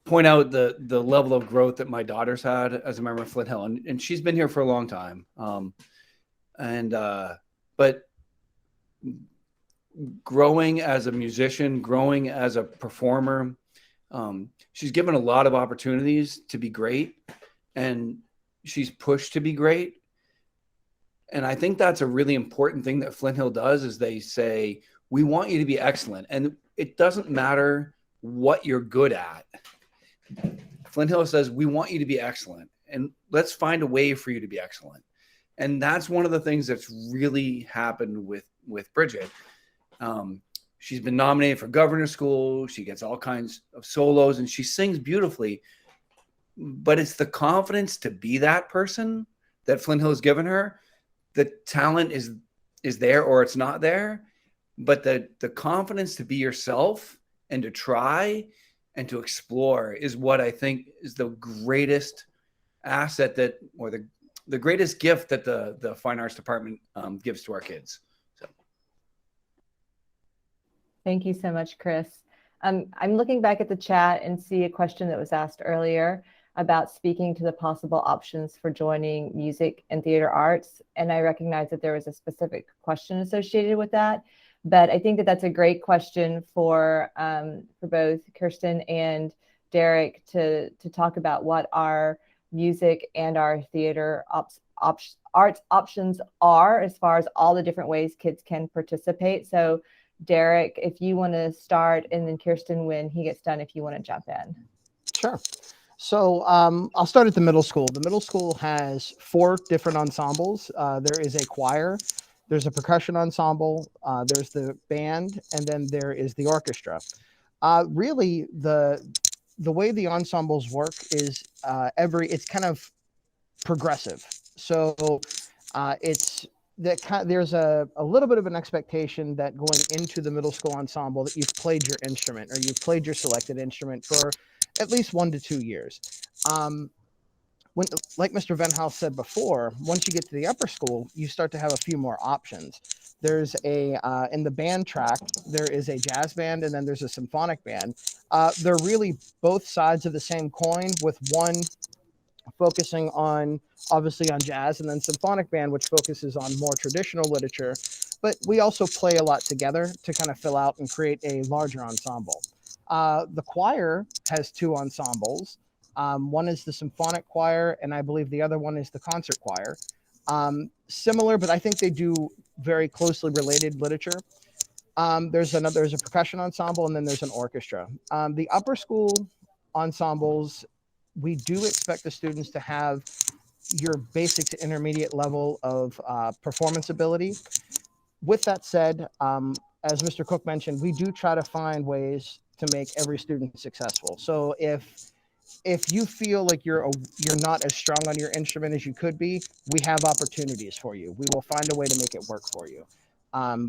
point out the level of growth that my daughter's had as a member of Flint Hill, and she's been here for a long time. But growing as a musician, growing as a performer, she's given a lot of opportunities to be great, and she's pushed to be great. And I think that's a really important thing that Flint Hill does is they say, we want you to be excellent. And it doesn't matter what you're good at. Flint Hill says, we want you to be excellent, and let's find a way for you to be excellent. And that's one of the things that's really happened with Bridget. She's been nominated for governor's school. She gets all kinds of solos and she sings beautifully, but it's the confidence to be that person that Flint Hill has given her. The talent is there or it's not there, but the confidence to be yourself and to try and to explore is what I think is the greatest asset or the greatest gift that the fine arts department gives to our kids. So. Thank you so much, Chris. I'm looking back at the chat and see a question that was asked earlier about speaking to the possible options for joining music and theater arts. And I recognize that there was a specific question associated with that. But I think that that's a great question for both Kirsten and Derek to talk about what our music and our theater arts options are as far as all the different ways kids can participate. So Derek, if you want to start, and then Kirsten, when he gets done, if you want to jump in. Sure. So I'll start at the middle school. The middle school has 4 different ensembles. There is a choir, there's a percussion ensemble, there's the band, and then there is the orchestra. Really, the way the ensembles work is it's kind of progressive. So there's a little bit of an expectation that going into the middle school ensemble that you've played your instrument or you've played your selected instrument for at least 1 to 2 years. Like Mr. Venhaus said before, once you get to the upper school, you start to have a few more options. There's in the band track, there is a jazz band and then there's a symphonic band. They're really both sides of the same coin, with one focusing obviously on jazz, and then symphonic band, which focuses on more traditional literature. But we also play a lot together to kind of fill out and create a larger ensemble. The choir has 2 ensembles. One is the symphonic choir, and I believe the other one is the concert choir. Similar, but I think they do very closely related literature. There's a percussion ensemble, and then there's an orchestra. The upper school ensembles, we do expect the students to have your basic to intermediate level of performance ability. With that said, as Mr. Cook mentioned, we do try to find ways to make every student successful. So if you feel like you're not as strong on your instrument as you could be, we have opportunities for you. We will find a way to make it work for you.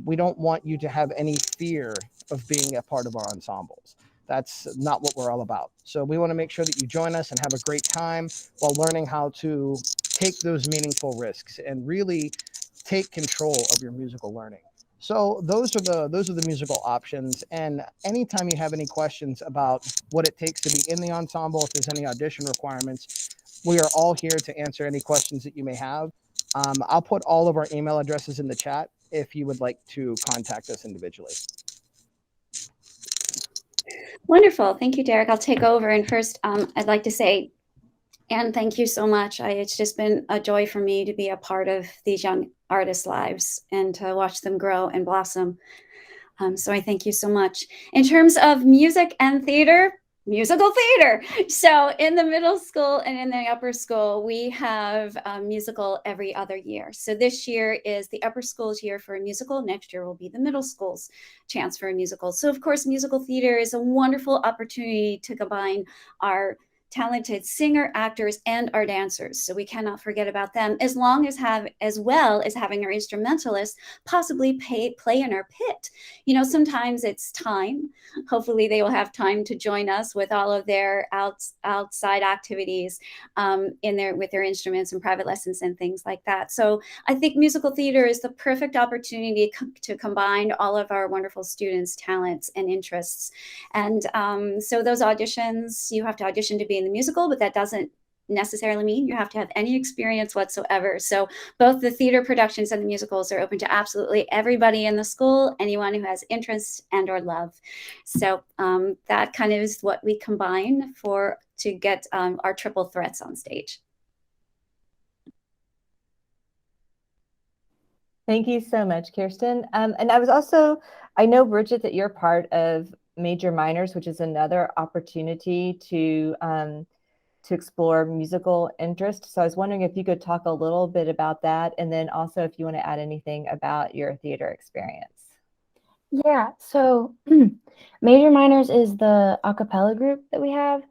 We don't want you to have any fear of being a part of our ensembles. That's not what we're all about. So we want to make sure that you join us and have a great time while learning how to take those meaningful risks and really take control of your musical learning. So those are the musical options. And anytime you have any questions about what it takes to be in the ensemble, if there's any audition requirements, we are all here to answer any questions that you may have. I'll put all of our email addresses in the chat if you would like to contact us individually. Wonderful. Thank you, Derek. I'll take over. And first, I'd like to say, Anne, thank you so much. It's just been a joy for me to be a part of these young artists' lives and to watch them grow and blossom. So I thank you so much. In terms of music and theater, musical theater. So in the middle school and in the upper school, we have a musical every other year. So this year is the upper school's year for a musical. Next year will be the middle school's chance for a musical. So of course, musical theater is a wonderful opportunity to combine our talented singer, actors, and our dancers. So we cannot forget about them, as well as having our instrumentalists possibly play in our pit. You know, sometimes it's time. Hopefully they will have time to join us with all of their outside activities with their instruments and private lessons and things like that. So I think musical theater is the perfect opportunity to combine all of our wonderful students' talents and interests. And so those auditions, you have to audition to be in the musical, but that doesn't necessarily mean you have to have any experience whatsoever. So both the theater productions and the musicals are open to absolutely everybody in the school, anyone who has interest and or love. So that kind of is what we combine to get our triple threats on stage. Thank you so much, Kirsten. And I know, Bridget, that you're part of Major Minors, which is another opportunity to explore musical interest. So I was wondering if you could talk a little bit about that, and then also if you want to add anything about your theater experience. Yeah, so Major Minors is the a cappella group that we have,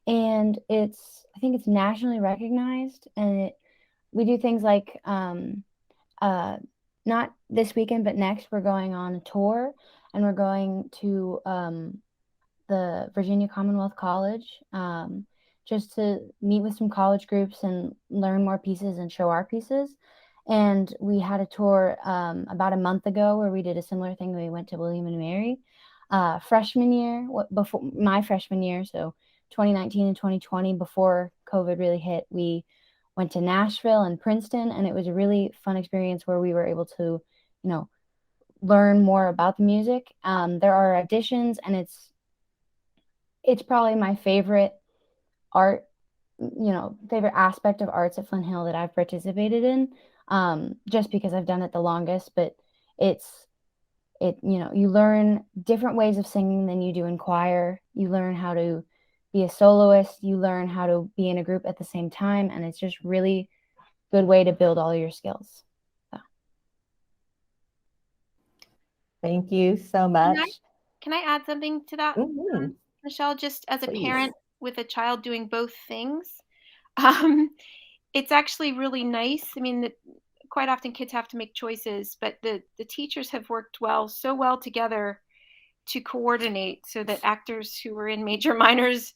and I think it's nationally recognized, and we do things like not this weekend, but next, we're going on a tour, and we're going to the Virginia Commonwealth College, just to meet with some college groups and learn more pieces and show our pieces. And we had a tour about a month ago where we did a similar thing. We went to William and Mary freshman year, before my freshman year, so 2019 and 2020, before COVID really hit. We went to Nashville and Princeton, and it was a really fun experience where we were able to, learn more about the music. There are auditions, and it's probably my favorite art, favorite aspect of arts at Flint Hill that I've participated in, just because I've done it the longest. But you learn different ways of singing than you do in choir. You learn how to be a soloist. You learn how to be in a group at the same time. And it's just really good way to build all your skills. So. Thank you so much. Can I add something to that, Michelle? Just as a parent with a child doing both things, it's actually really nice. I mean, quite often kids have to make choices, but the teachers have worked so well together to coordinate so that actors who were in major minors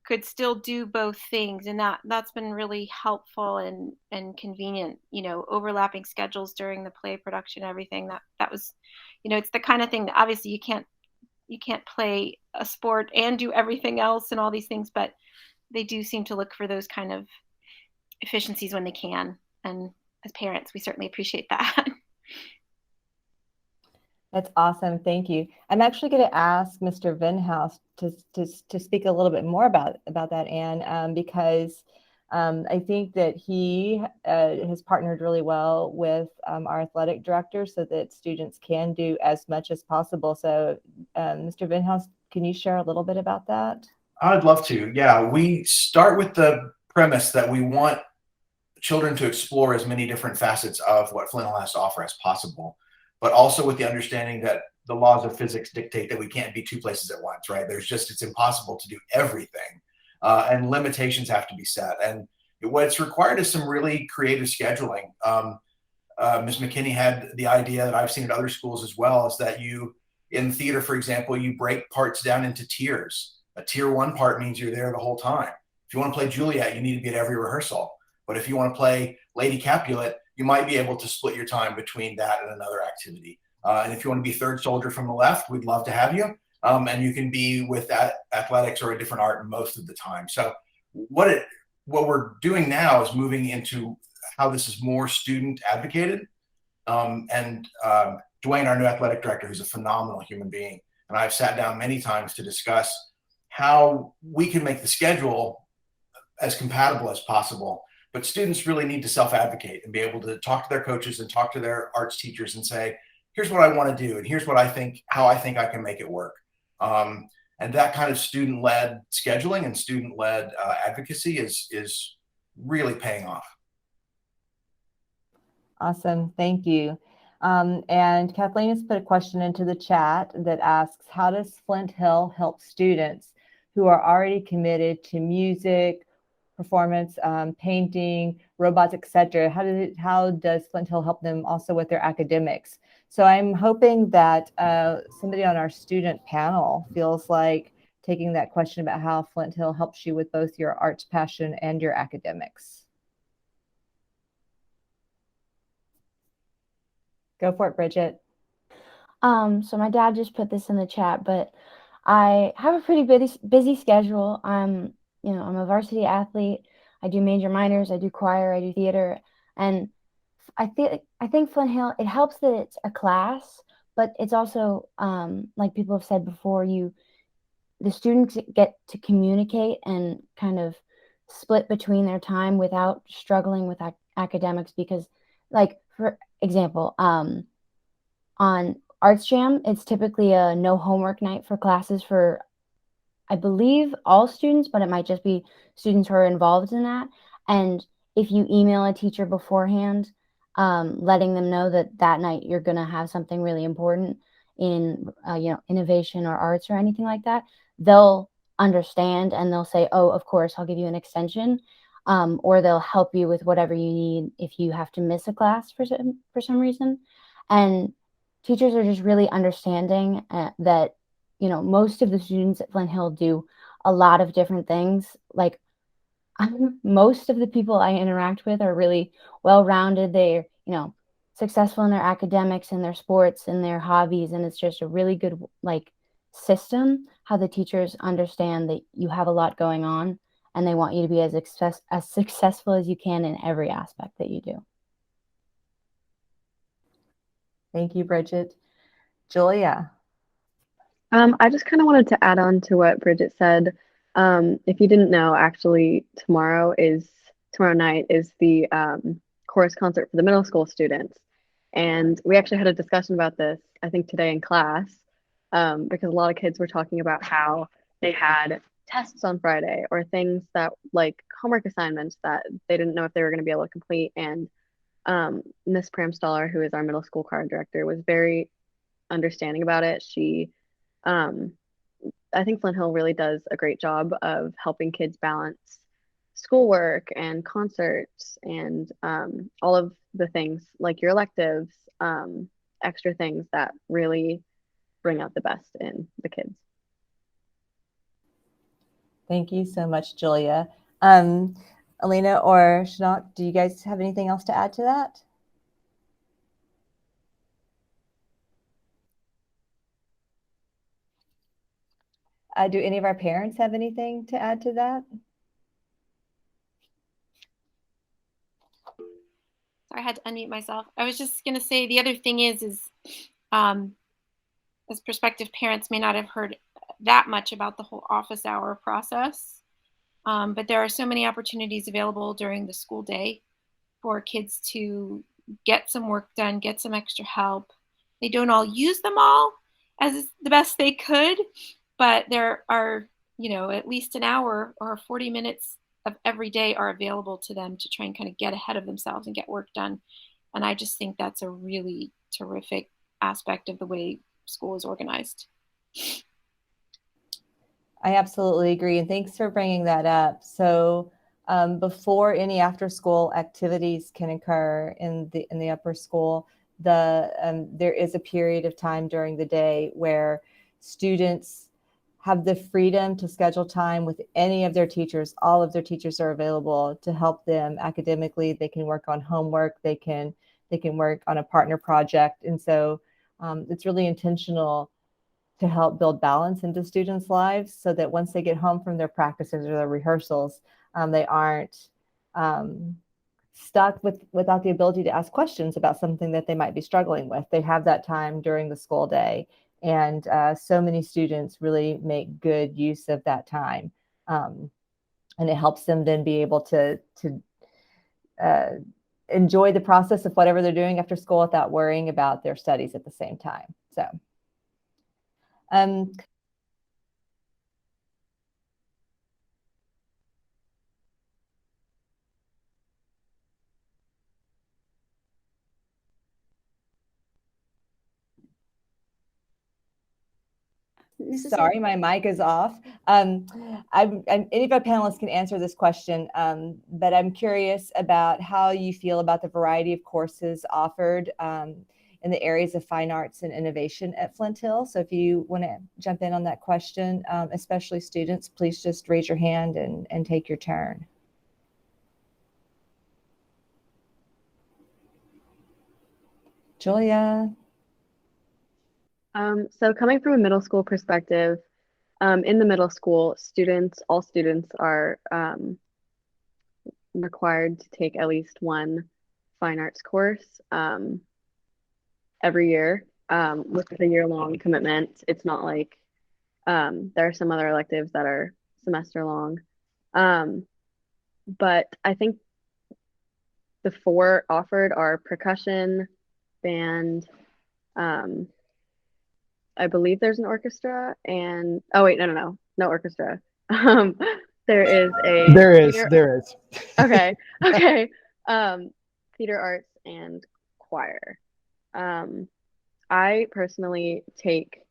could still do both things. And that's been really helpful and convenient, overlapping schedules during the play production, everything that was, it's the kind of thing that obviously you can't play a sport and do everything else and all these things, but they do seem to look for those kind of efficiencies when they can. And as parents, we certainly appreciate that. That's awesome. Thank you. I'm actually going to ask Mr. Venhaus to speak a little bit more about that, Anne, because I think that he has partnered really well with our athletic director so that students can do as much as possible. So, Mr. Venhaus, can you share a little bit about that? I'd love to. Yeah, we start with the premise that we want children to explore as many different facets of what Flint Hill has to offer as possible, but also with the understanding that the laws of physics dictate that we can't be two places at once, right? It's impossible to do everything, and limitations have to be set. And what's required is some really creative scheduling. Ms. McKinney had the idea that I've seen at other schools as well, is that in theater, for example, you break parts down into tiers. A tier 1 part means you're there the whole time. If you want to play Juliet, you need to be at every rehearsal. But if you want to play Lady Capulet, you might be able to split your time between that and another activity. And if you want to be third soldier from the left, we'd love to have you. And you can be with that athletics or a different art most of the time. So what we're doing now is moving into how this is more student advocated. And Dwayne, our new athletic director, who's a phenomenal human being, and I've sat down many times to discuss how we can make the schedule as compatible as possible. But students really need to self-advocate and be able to talk to their coaches and talk to their arts teachers and say, here's what I want to do, and here's what how I think I can make it work. And that kind of student-led scheduling and student-led advocacy is really paying off. Awesome. Thank you. And Kathleen has put a question into the chat that asks, how does Flint Hill help students who are already committed to music, performance, painting, robots, etc.? How does Flint Hill help them also with their academics? So I'm hoping that somebody on our student panel feels like taking that question about how Flint Hill helps you with both your arts passion and your academics. Go for it, Bridget. So my dad just put this in the chat, but I have a pretty busy schedule. I'm a varsity athlete. I do major minors. I do choir. I do theater. And I think Flint Hill, it helps that it's a class, but it's also, like people have said before, the students get to communicate and kind of split between their time without struggling with academics. Because, like, for example, on Arts Jam, it's typically a no homework night for classes for, I believe, all students, but it might just be students who are involved in that. And if you email a teacher beforehand, letting them know that night you're going to have something really important in innovation or arts or anything like that, they'll understand and they'll say, oh, of course, I'll give you an extension, or they'll help you with whatever you need if you have to miss a class for some reason. And teachers are just really understanding that, most of the students at Flint Hill do a lot of different things. Like, most of the people I interact with are really well-rounded. They're, successful in their academics and their sports and their hobbies. And it's just a really good, system, how the teachers understand that you have a lot going on and they want you to be as successful as you can in every aspect that you do. Thank you, Bridget. Julia. I just kind of wanted to add on to what Bridget said. If you didn't know, actually, tomorrow night is the chorus concert for the middle school students. And we actually had a discussion about this, I think, today in class, because a lot of kids were talking about how they had tests on Friday or things that, like, homework assignments that they didn't know if they were going to be able to complete. And Miss Pramstaller, who is our middle school choir director, was very understanding about it. I think Flint Hill really does a great job of helping kids balance schoolwork and concerts and all of the things like your electives, extra things that really bring out the best in the kids. Thank you so much, Julia. Alina or Shanok, do you guys have anything else to add to that? Do any of our parents have anything to add to that? Sorry, I had to unmute myself. I was just going to say the other thing is as prospective parents may not have heard that much about the whole office hour process, but there are so many opportunities available during the school day for kids to get some work done, get some extra help. They don't all use them all as the best they could, but there are, at least an hour or 40 minutes of every day are available to them to try and kind of get ahead of themselves and get work done. And I just think that's a really terrific aspect of the way school is organized. I absolutely agree. And thanks for bringing that up. So before any after school activities can occur in the upper school, there is a period of time during the day where students have the freedom to schedule time with any of their teachers. All of their teachers are available to help them academically. They can work on homework. They can work on a partner project. And so it's really intentional to help build balance into students' lives so that once they get home from their practices or their rehearsals, they aren't stuck without the ability to ask questions about something that they might be struggling with. They have that time during the school day. And so many students really make good use of that time. And it helps them then be able to enjoy the process of whatever they're doing after school without worrying about their studies at the same time. So sorry, my mic is off. Any of our panelists can answer this question, but I'm curious about how you feel about the variety of courses offered in the areas of fine arts and innovation at Flint Hill. So if you want to jump in on that question, especially students, please just raise your hand and take your turn. Julia. So coming from a middle school perspective, in the middle school, all students are required to take at least one fine arts course every year with a year-long commitment. It's not like there are some other electives that are semester long. But I think the four offered are percussion, band, I believe there's an orchestra and no orchestra. There is okay. Theater arts and choir. I personally take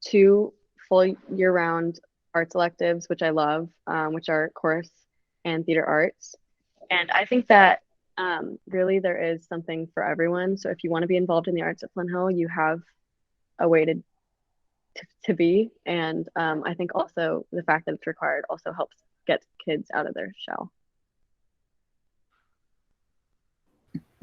2 full year-round arts electives, which I love, which are chorus and theater arts. And I think that Really, there is something for everyone. So if you want to be involved in the arts at Flint Hill, you have a way to be. And I think also the fact that it's required also helps get kids out of their shell.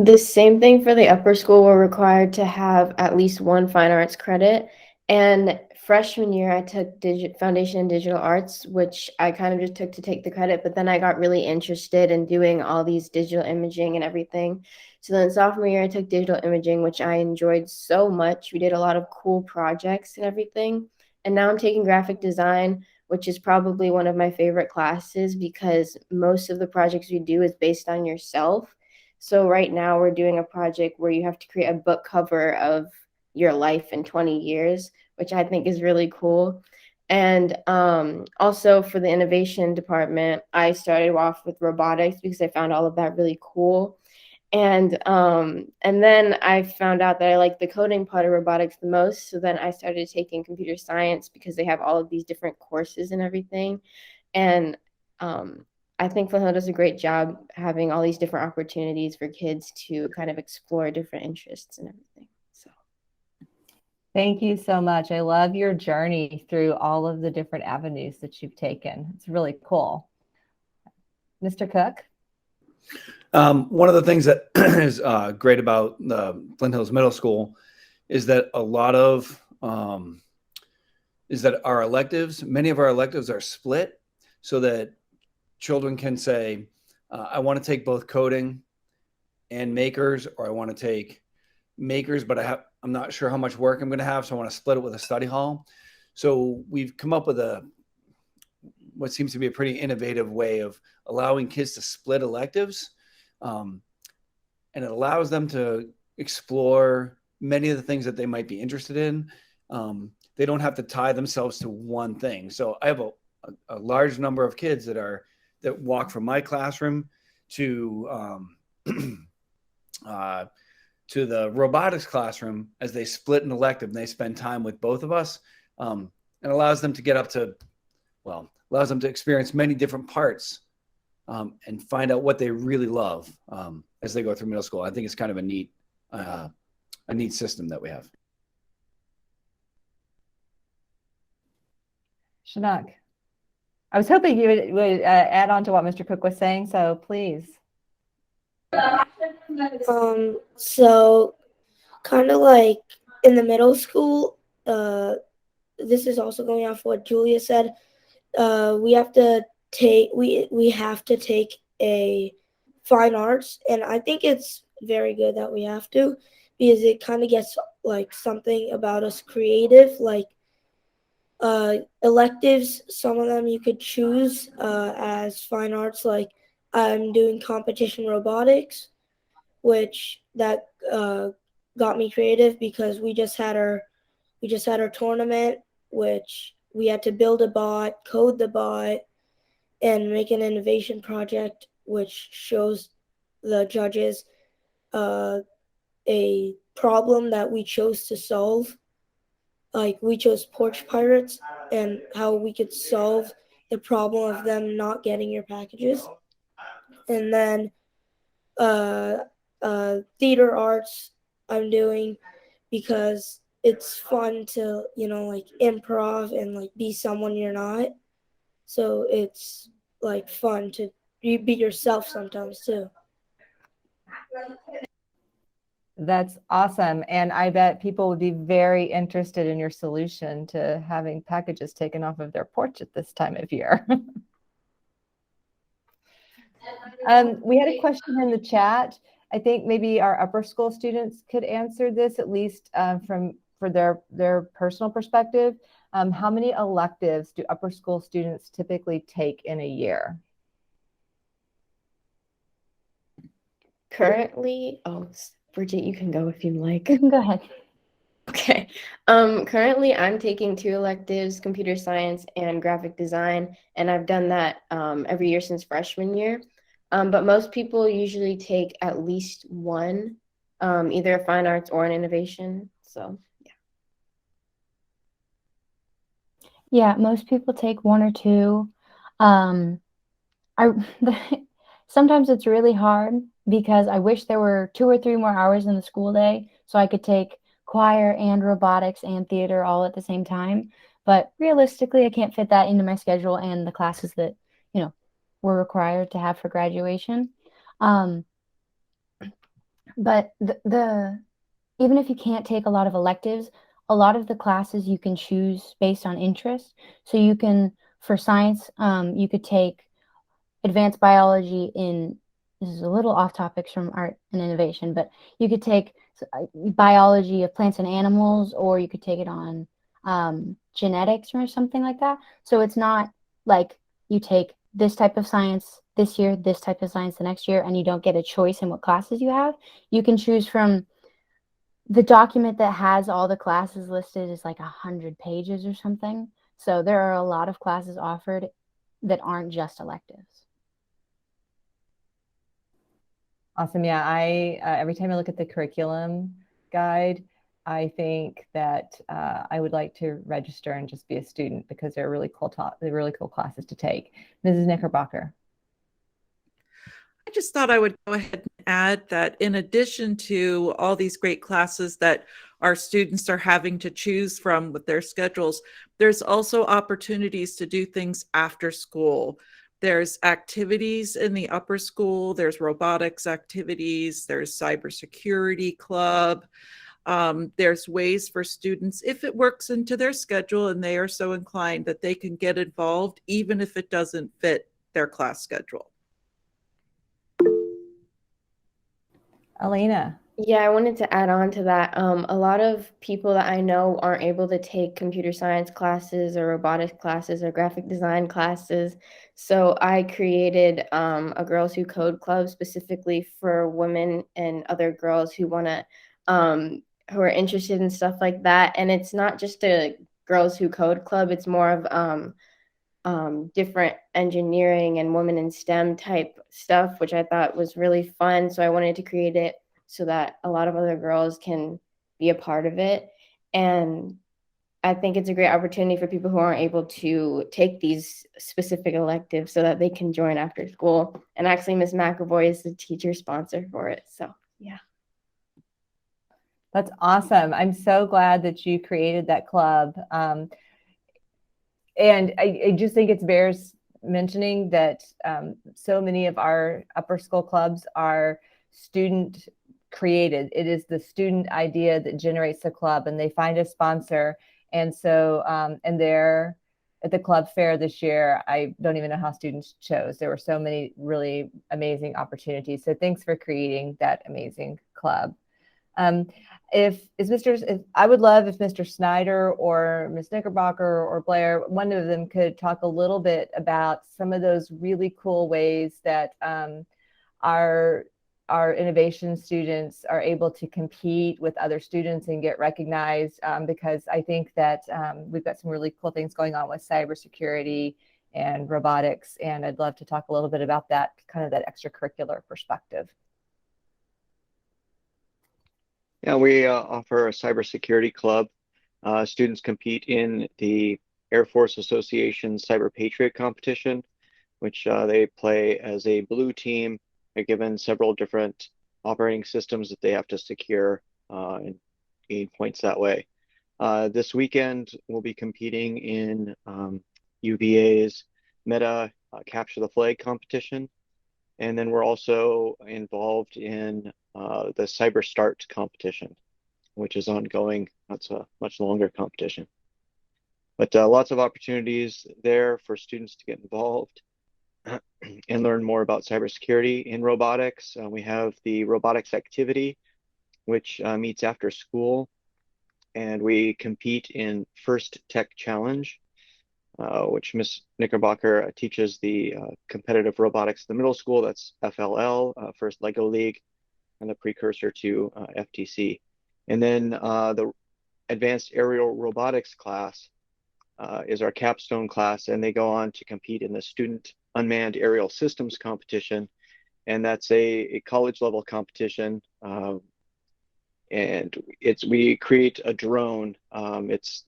The same thing for the upper school. We're required to have at least one fine arts credit. And freshman year, I took Foundation in Digital Arts, which I kind of just took to take the credit, but then I got really interested in doing all these digital imaging and everything. So then sophomore year, I took digital imaging, which I enjoyed so much. We did a lot of cool projects and everything. And now I'm taking graphic design, which is probably one of my favorite classes because most of the projects we do is based on yourself. So right now we're doing a project where you have to create a book cover of your life in 20 years, which I think is really cool. And also for the innovation department, I started off with robotics because I found all of that really cool. And then I found out that I like the coding part of robotics the most. So then I started taking computer science because they have all of these different courses and everything. And I think Flint Hill does a great job having all these different opportunities for kids to kind of explore different interests and everything. So Thank you so much. I love your journey through all of the different avenues that you've taken. It's really cool. Mr. Cook? One of the things that is great about the Flint Hills Middle School is that a lot of our electives, many of our electives are split so that children can say, I want to take both coding and makers, or I want to take makers, but I'm not sure how much work I'm going to have, so I want to split it with a study hall. So we've come up with what seems to be a pretty innovative way of allowing kids to split electives, and it allows them to explore many of the things that they might be interested in. They don't have to tie themselves to one thing. So I have a large number of kids that walk from my classroom to the robotics classroom as they split an elective and they spend time with both of us, and allows them to allows them to experience many different parts and find out what they really love as they go through middle school. I think it's kind of a neat system that we have. Chinook, I was hoping you would add on to what Mr. Cook was saying, so please. So kind of like in the middle school, this is also going off what Julia said. We have to take a fine arts, and I think it's very good that we have to, because it kind of gets like something about us creative, like electives. Some of them you could choose as fine arts, like I'm doing competition robotics, which that got me creative because we just had our tournament, which we had to build a bot, code the bot, and make an innovation project, which shows the judges a problem that we chose to solve. Like we chose porch pirates and how we could solve the problem of them not getting your packages. And then theater arts I'm doing because it's fun to, like improv and like be someone you're not. So it's like fun to be yourself sometimes too. That's awesome. And I bet people would be very interested in your solution to having packages taken off of their porch at this time of year. We had a question in the chat. I think maybe our upper school students could answer this, at least for their personal perspective. How many electives do upper school students typically take in a year? currently, Bridget, you can go if you like. You can go ahead. Okay. Currently, I'm taking 2 electives, computer science and graphic design, and I've done that every year since freshman year. But most people usually take at least one, either a fine arts or an innovation. So, yeah. Yeah, most people take 1 or 2. Sometimes it's really hard because I wish there were 2 or 3 more hours in the school day so I could take choir and robotics and theater all at the same time. But realistically, I can't fit that into my schedule and the classes that, you know, we're required to have for graduation. But even if you can't take a lot of electives, a lot of the classes you can choose based on interest. So you can, for science, you could take advanced biology in, this is a little off topics from art and innovation, but you could take biology of plants and animals, or you could take it on genetics or something like that. So it's not like you take this type of science this year, this type of science the next year, and you don't get a choice in what classes you have. You can choose from the document that has all the classes listed is like 100 pages or something. So there are a lot of classes offered that aren't just electives. Awesome. Yeah, I every time I look at the curriculum guide, I think that I would like to register and just be a student because they're really cool classes to take. Mrs. Knickerbocker. I just thought I would go ahead and add that in addition to all these great classes that our students are having to choose from with their schedules, there's also opportunities to do things after school. There's activities in the upper school, there's robotics activities, there's cybersecurity club. There's ways for students, if it works into their schedule and they are so inclined, that they can get involved even if it doesn't fit their class schedule. Elena. Yeah, I wanted to add on to that. A lot of people that I know aren't able to take computer science classes or robotics classes or graphic design classes. So I created a Girls Who Code club specifically for women and other girls who want to, who are interested in stuff like that. And it's not just a Girls Who Code club. It's more of different engineering and women in STEM type stuff, which I thought was really fun. So I wanted to create it so that a lot of other girls can be a part of it. And I think it's a great opportunity for people who aren't able to take these specific electives so that they can join after school. And actually, Ms. McAvoy is the teacher sponsor for it. So, yeah. That's awesome. I'm so glad that you created that club. And I just think it bears mentioning that so many of our upper school clubs are student created. It is the student idea that generates the club, and they find a sponsor. And so, and they're at the club fair this year. I don't even know how students chose. There were so many really amazing opportunities. So thanks for creating that amazing club. If I would love if Mr. Snyder or Ms. Knickerbocker or Blair, one of them could talk a little bit about some of those really cool ways that our innovation students are able to compete with other students and get recognized, because I think that we've got some really cool things going on with cybersecurity and robotics, and I'd love to talk a little bit about that, kind of that extracurricular perspective. Yeah, we offer a cybersecurity club. Students compete in the Air Force Association Cyber Patriot competition, which they play as a blue team. They're given several different operating systems that they have to secure and gain points that way. This weekend, we'll be competing in UVA's Meta Capture the Flag competition. And then we're also involved in the Cyber Start competition, which is ongoing. That's a much longer competition. But lots of opportunities there for students to get involved and learn more about cybersecurity in robotics. We have the robotics activity, which meets after school, and we compete in First Tech Challenge, which Ms. Knickerbocker teaches the competitive robotics in the middle school. That's FLL, First Lego League, and the precursor to FTC. And then the Advanced Aerial Robotics class is our capstone class, and they go on to compete in the Student Unmanned Aerial Systems competition, and that's a college level competition. And we create a drone.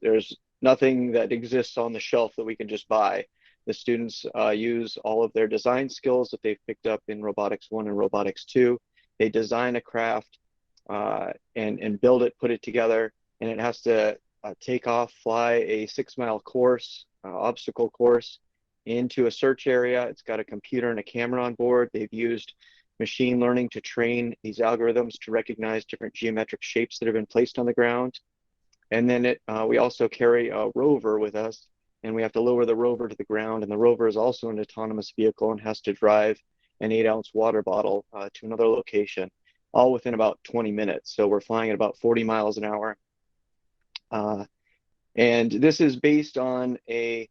There's nothing that exists on the shelf that we can just buy. The students use all of their design skills that they've picked up in Robotics 1 and Robotics 2. They design a craft and build it, put it together, and it has to take off, fly a 6-mile course, obstacle course, into a search area. It's got a computer and a camera on board. They've used machine learning to train these algorithms to recognize different geometric shapes that have been placed on the ground. And then we also carry a rover with us, and we have to lower the rover to the ground. And the rover is also an autonomous vehicle and has to drive an 8-ounce water bottle to another location, all within about 20 minutes. So we're flying at about 40 miles an hour. And this is based on a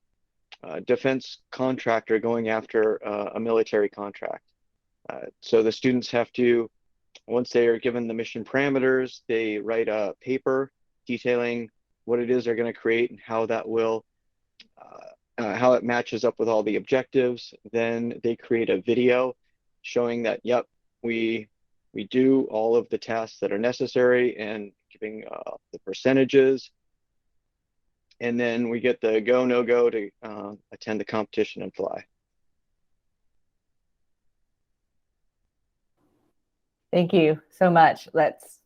defense contractor going after a military contract. So the students have to, once they are given the mission parameters, they write a paper detailing what it is they're going to create and how that will, how it matches up with all the objectives. Then they create a video showing that, yep, we do all of the tasks that are necessary and giving the percentages. And then we get the go, no go to attend the competition and fly. Thank you so much. It's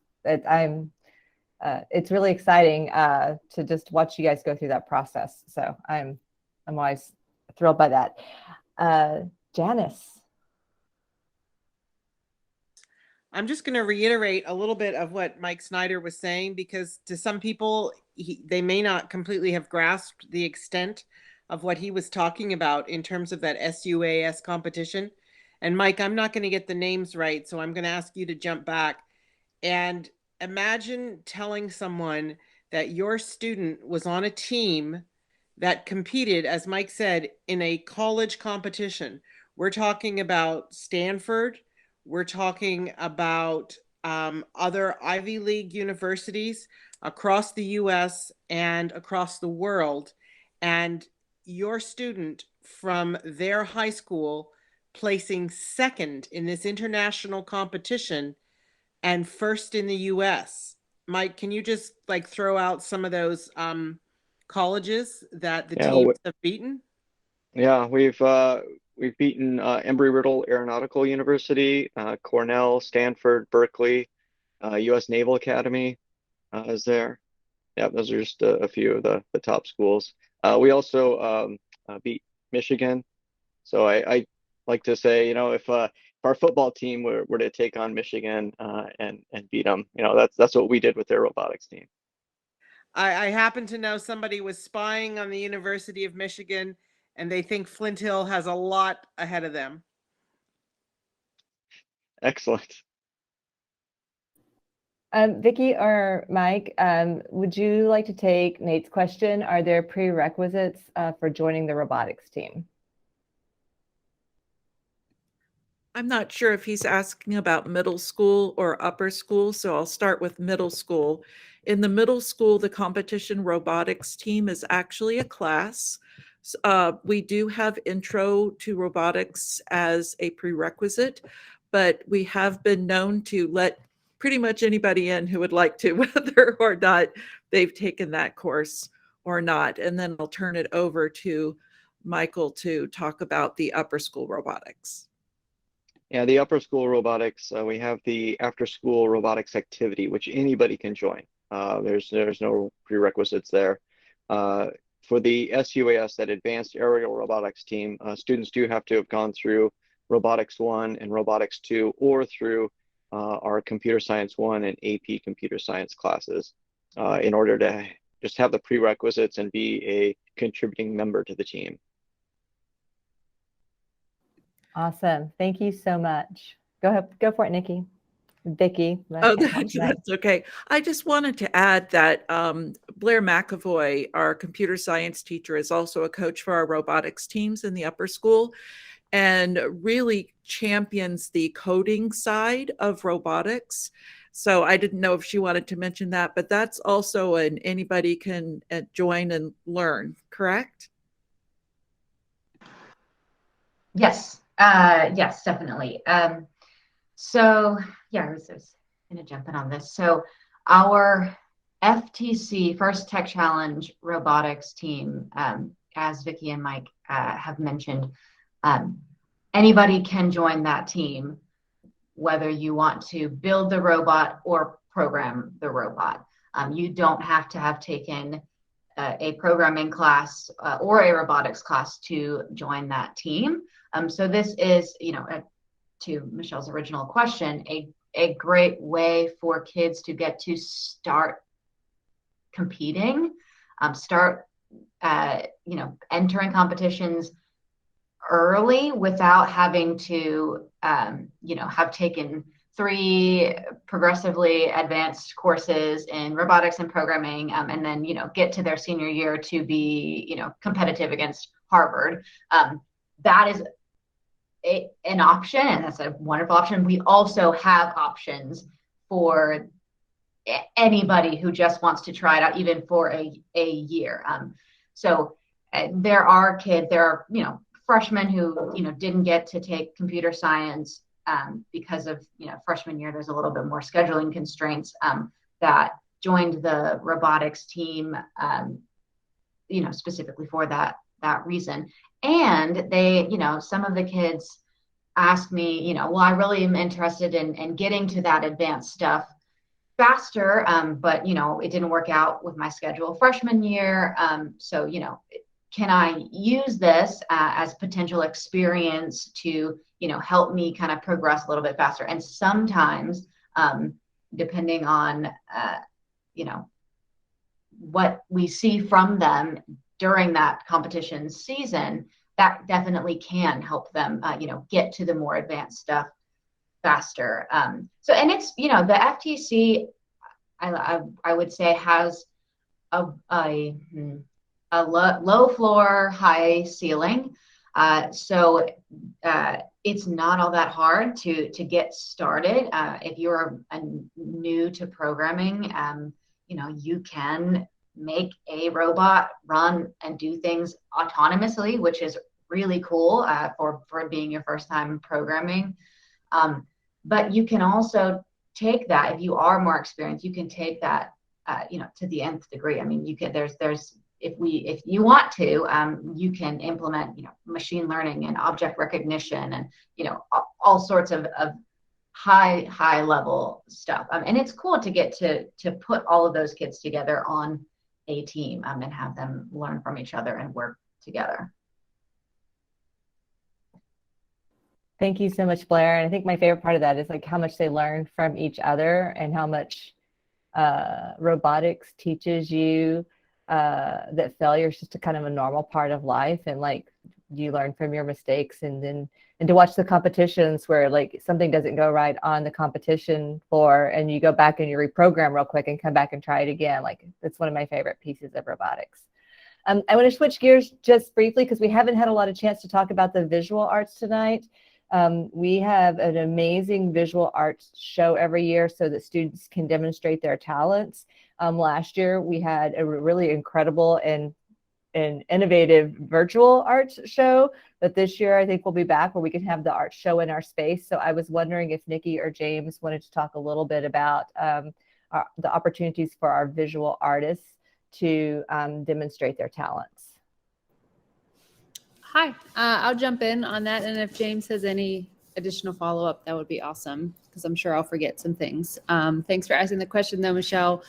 really exciting to just watch you guys go through that process. So I'm always thrilled by that. Janice. I'm just going to reiterate a little bit of what Mike Snyder was saying, because to some people, they may not completely have grasped the extent of what he was talking about in terms of that SUAS competition. And Mike, I'm not going to get the names right, so I'm going to ask you to jump back and imagine telling someone that your student was on a team that competed, as Mike said, in a college competition. We're talking about Stanford. We're talking about other Ivy League universities across the US and across the world. And your student from their high school placing second in this international competition and first in the US. Mike, can you just like throw out some of those colleges that the teams have beaten? Yeah, we've beaten Embry-Riddle Aeronautical University, Cornell, Stanford, Berkeley, U.S. Naval Academy is there. Yeah, those are just a few of the top schools. We also beat Michigan. So I like to say, you know, if our football team were to take on Michigan and beat them, you know, that's what we did with their robotics team. I happen to know somebody was spying on the University of Michigan, and they think Flint Hill has a lot ahead of them. Excellent. Vicki or Mike, would you like to take Nate's question? Are there prerequisites for joining the robotics team? I'm not sure if he's asking about middle school or upper school, so I'll start with middle school. In the middle school, the competition robotics team is actually a class. We do have intro to robotics as a prerequisite, but we have been known to let pretty much anybody in who would like to, whether or not they've taken that course or not. And then I'll turn it over to Michael to talk about the upper school robotics. Yeah, the upper school robotics, we have the after school robotics activity, which anybody can join. There's no prerequisites there. For the SUAS, that advanced aerial robotics team, students do have to have gone through Robotics 1 and Robotics 2, or through our Computer Science 1 and AP Computer Science classes in order to just have the prerequisites and be a contributing member to the team. Awesome. Thank you so much. Go ahead, go for it, Nikki. Vicki. Oh, that's okay. I just wanted to add that Blair McAvoy, our computer science teacher, is also a coach for our robotics teams in the upper school and really champions the coding side of robotics. So I didn't know if she wanted to mention that, but that's also anybody can join and learn, correct? Yes. Yes, definitely. So yeah, I was going to jump in on this. So our FTC First Tech Challenge robotics team, as Vicki and Mike have mentioned, anybody can join that team, whether you want to build the robot or program the robot. You don't have to have taken a programming class or a robotics class to join that team. So this is, to Michelle's original question, a great way for kids to get to start competing, start entering competitions early without having to have taken 3 progressively advanced courses in robotics and programming, and then get to their senior year to be competitive against Harvard. That is an option, and that's a wonderful option. We also have options for anybody who just wants to try it out, even for a year. So there are freshmen who didn't get to take computer science because of freshman year. There's a little bit more scheduling constraints that joined the robotics team specifically for that reason. And they some of the kids asked me, well, I really am interested in getting to that advanced stuff faster, but it didn't work out with my schedule freshman year. So can I use this as potential experience to help me kind of progress a little bit faster? And sometimes, depending on what we see from them during that competition season, that definitely can help them get to the more advanced stuff faster. So, and it's the FTC, I would say, has a low floor, high ceiling. So it's not all that hard to get started. If you're new to programming, you can make a robot run and do things autonomously, which is really cool for being your first time programming. But you can also take that, if you are more experienced, you can take that to the nth degree. I mean, you can if you want to, you can implement machine learning and object recognition and all sorts of high level stuff. And it's cool to get to put all of those kids together on a team and have them learn from each other and work together. Thank you so much, Blair. And I think my favorite part of that is like how much they learn from each other and how much robotics teaches you that failure is just a kind of a normal part of life, and like you learn from your mistakes, and to watch the competitions where like something doesn't go right on the competition floor and you go back and you reprogram real quick and come back and try it again. Like it's one of my favorite pieces of robotics. I want to switch gears just briefly because we haven't had a lot of chance to talk about the visual arts tonight. We have an amazing visual arts show every year so that students can demonstrate their talents. Last year, we had a really incredible and innovative virtual arts show, but this year I think we'll be back where we can have the art show in our space. So I was wondering if Nikki or James wanted to talk a little bit about the opportunities for our visual artists to demonstrate their talents. Hi, I'll jump in on that. And if James has any additional follow-up, that would be awesome, because I'm sure I'll forget some things. Thanks for asking the question though, Michelle.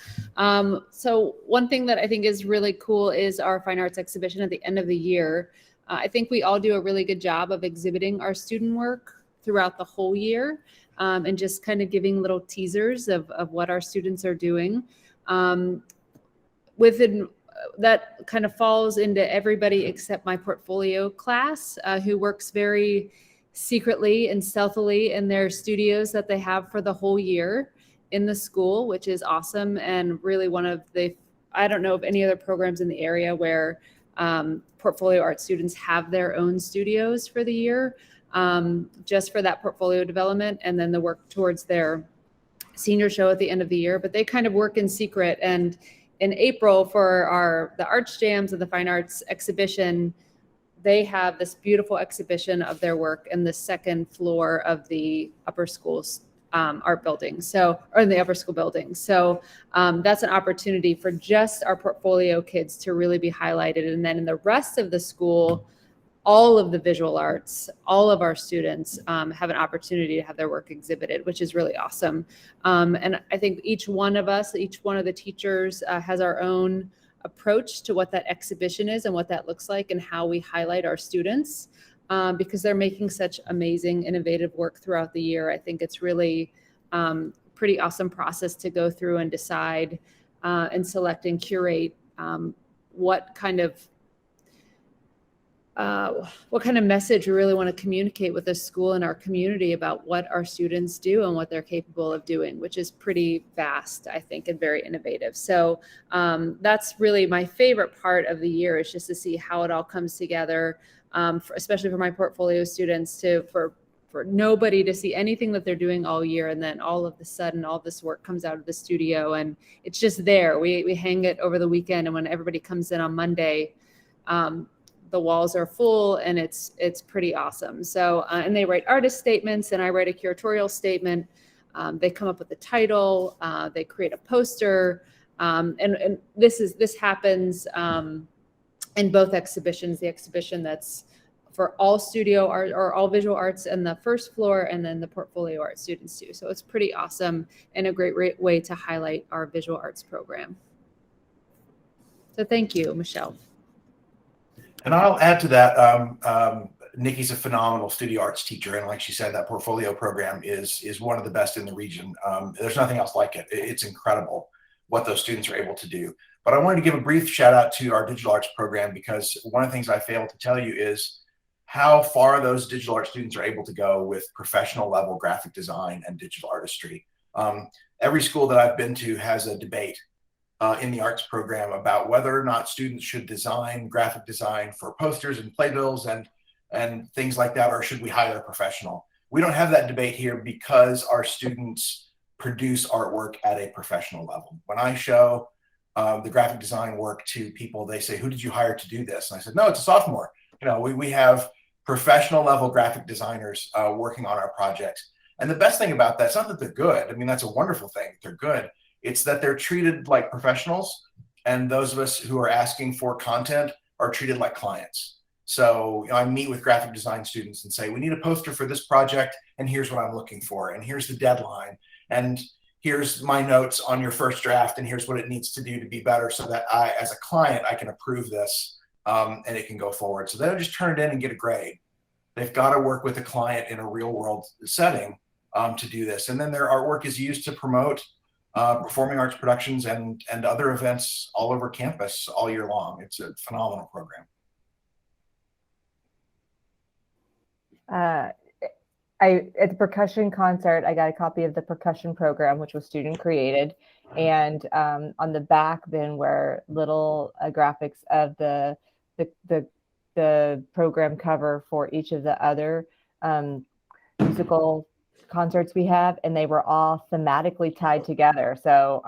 So one thing that I think is really cool is our fine arts exhibition at the end of the year. I think we all do a really good job of exhibiting our student work throughout the whole year, and just kind of giving little teasers of what our students are doing. That kind of falls into everybody except my portfolio class, who works very secretly and stealthily in their studios that they have for the whole year in the school, which is awesome. And really one of the, I don't know of any other programs in the area where portfolio art students have their own studios for the year, just for that portfolio development and then the work towards their senior show at the end of the year. But they kind of work in secret. And in April for the Arts Jams and the Fine Arts exhibition, they have this beautiful exhibition of their work in the second floor of the upper school's art building, or in the upper school building. So that's an opportunity for just our portfolio kids to really be highlighted. And then in the rest of the school, all of the visual arts, all of our students have an opportunity to have their work exhibited, which is really awesome. And I think each one of us, each one of the teachers has our own approach to what that exhibition is and what that looks like and how we highlight our students, because they're making such amazing, innovative work throughout the year. I think it's really pretty awesome process to go through and decide and select and curate what kind of message we really want to communicate with the school and our community about what our students do and what they're capable of doing, which is pretty vast, I think, and very innovative. So that's really my favorite part of the year, is just to see how it all comes together, especially for my portfolio students, for nobody to see anything that they're doing all year, and then all of a sudden all this work comes out of the studio and it's just there. We hang it over the weekend, and when everybody comes in on Monday, the walls are full, and it's pretty awesome. So and they write artist statements, and I write a curatorial statement. They come up with the title, they create a poster, and this happens in both exhibitions. The exhibition that's for all studio art or all visual arts in the first floor, and then the portfolio art students too. So it's pretty awesome and a great way to highlight our visual arts program. So thank you, Michelle. And I'll add to that, Nikki's a phenomenal studio arts teacher. And like she said, that portfolio program is one of the best in the region. There's nothing else like it. It's incredible what those students are able to do. But I wanted to give a brief shout out to our digital arts program, because one of the things I failed to tell you is how far those digital art students are able to go with professional level graphic design and digital artistry. Every school that I've been to has a debate in the arts program about whether or not students should design graphic design for posters and playbills and things like that, or should we hire a professional? We don't have that debate here because our students produce artwork at a professional level. When I show the graphic design work to people, they say, "Who did you hire to do this?" And I said, "No, it's a sophomore." You know, we have professional level graphic designers working on our projects. And the best thing about that, it's not that they're good. I mean, that's a wonderful thing. They're good. It's that they're treated like professionals, and those of us who are asking for content are treated like clients. So you know, I meet with graphic design students and say, we need a poster for this project, and here's what I'm looking for, and here's the deadline, and here's my notes on your first draft, and here's what it needs to do to be better, so that I, as a client, I can approve this and it can go forward. So they don't just turn it in and get a grade. They've got to work with a client in a real world setting to do this. And then their artwork is used to promote performing arts productions and other events all over campus all year long. It's a phenomenal program. At the percussion concert, I got a copy of the percussion program, which was student created. And on the back then were little graphics of the program cover for each of the other musical concerts we have, and they were all thematically tied together. So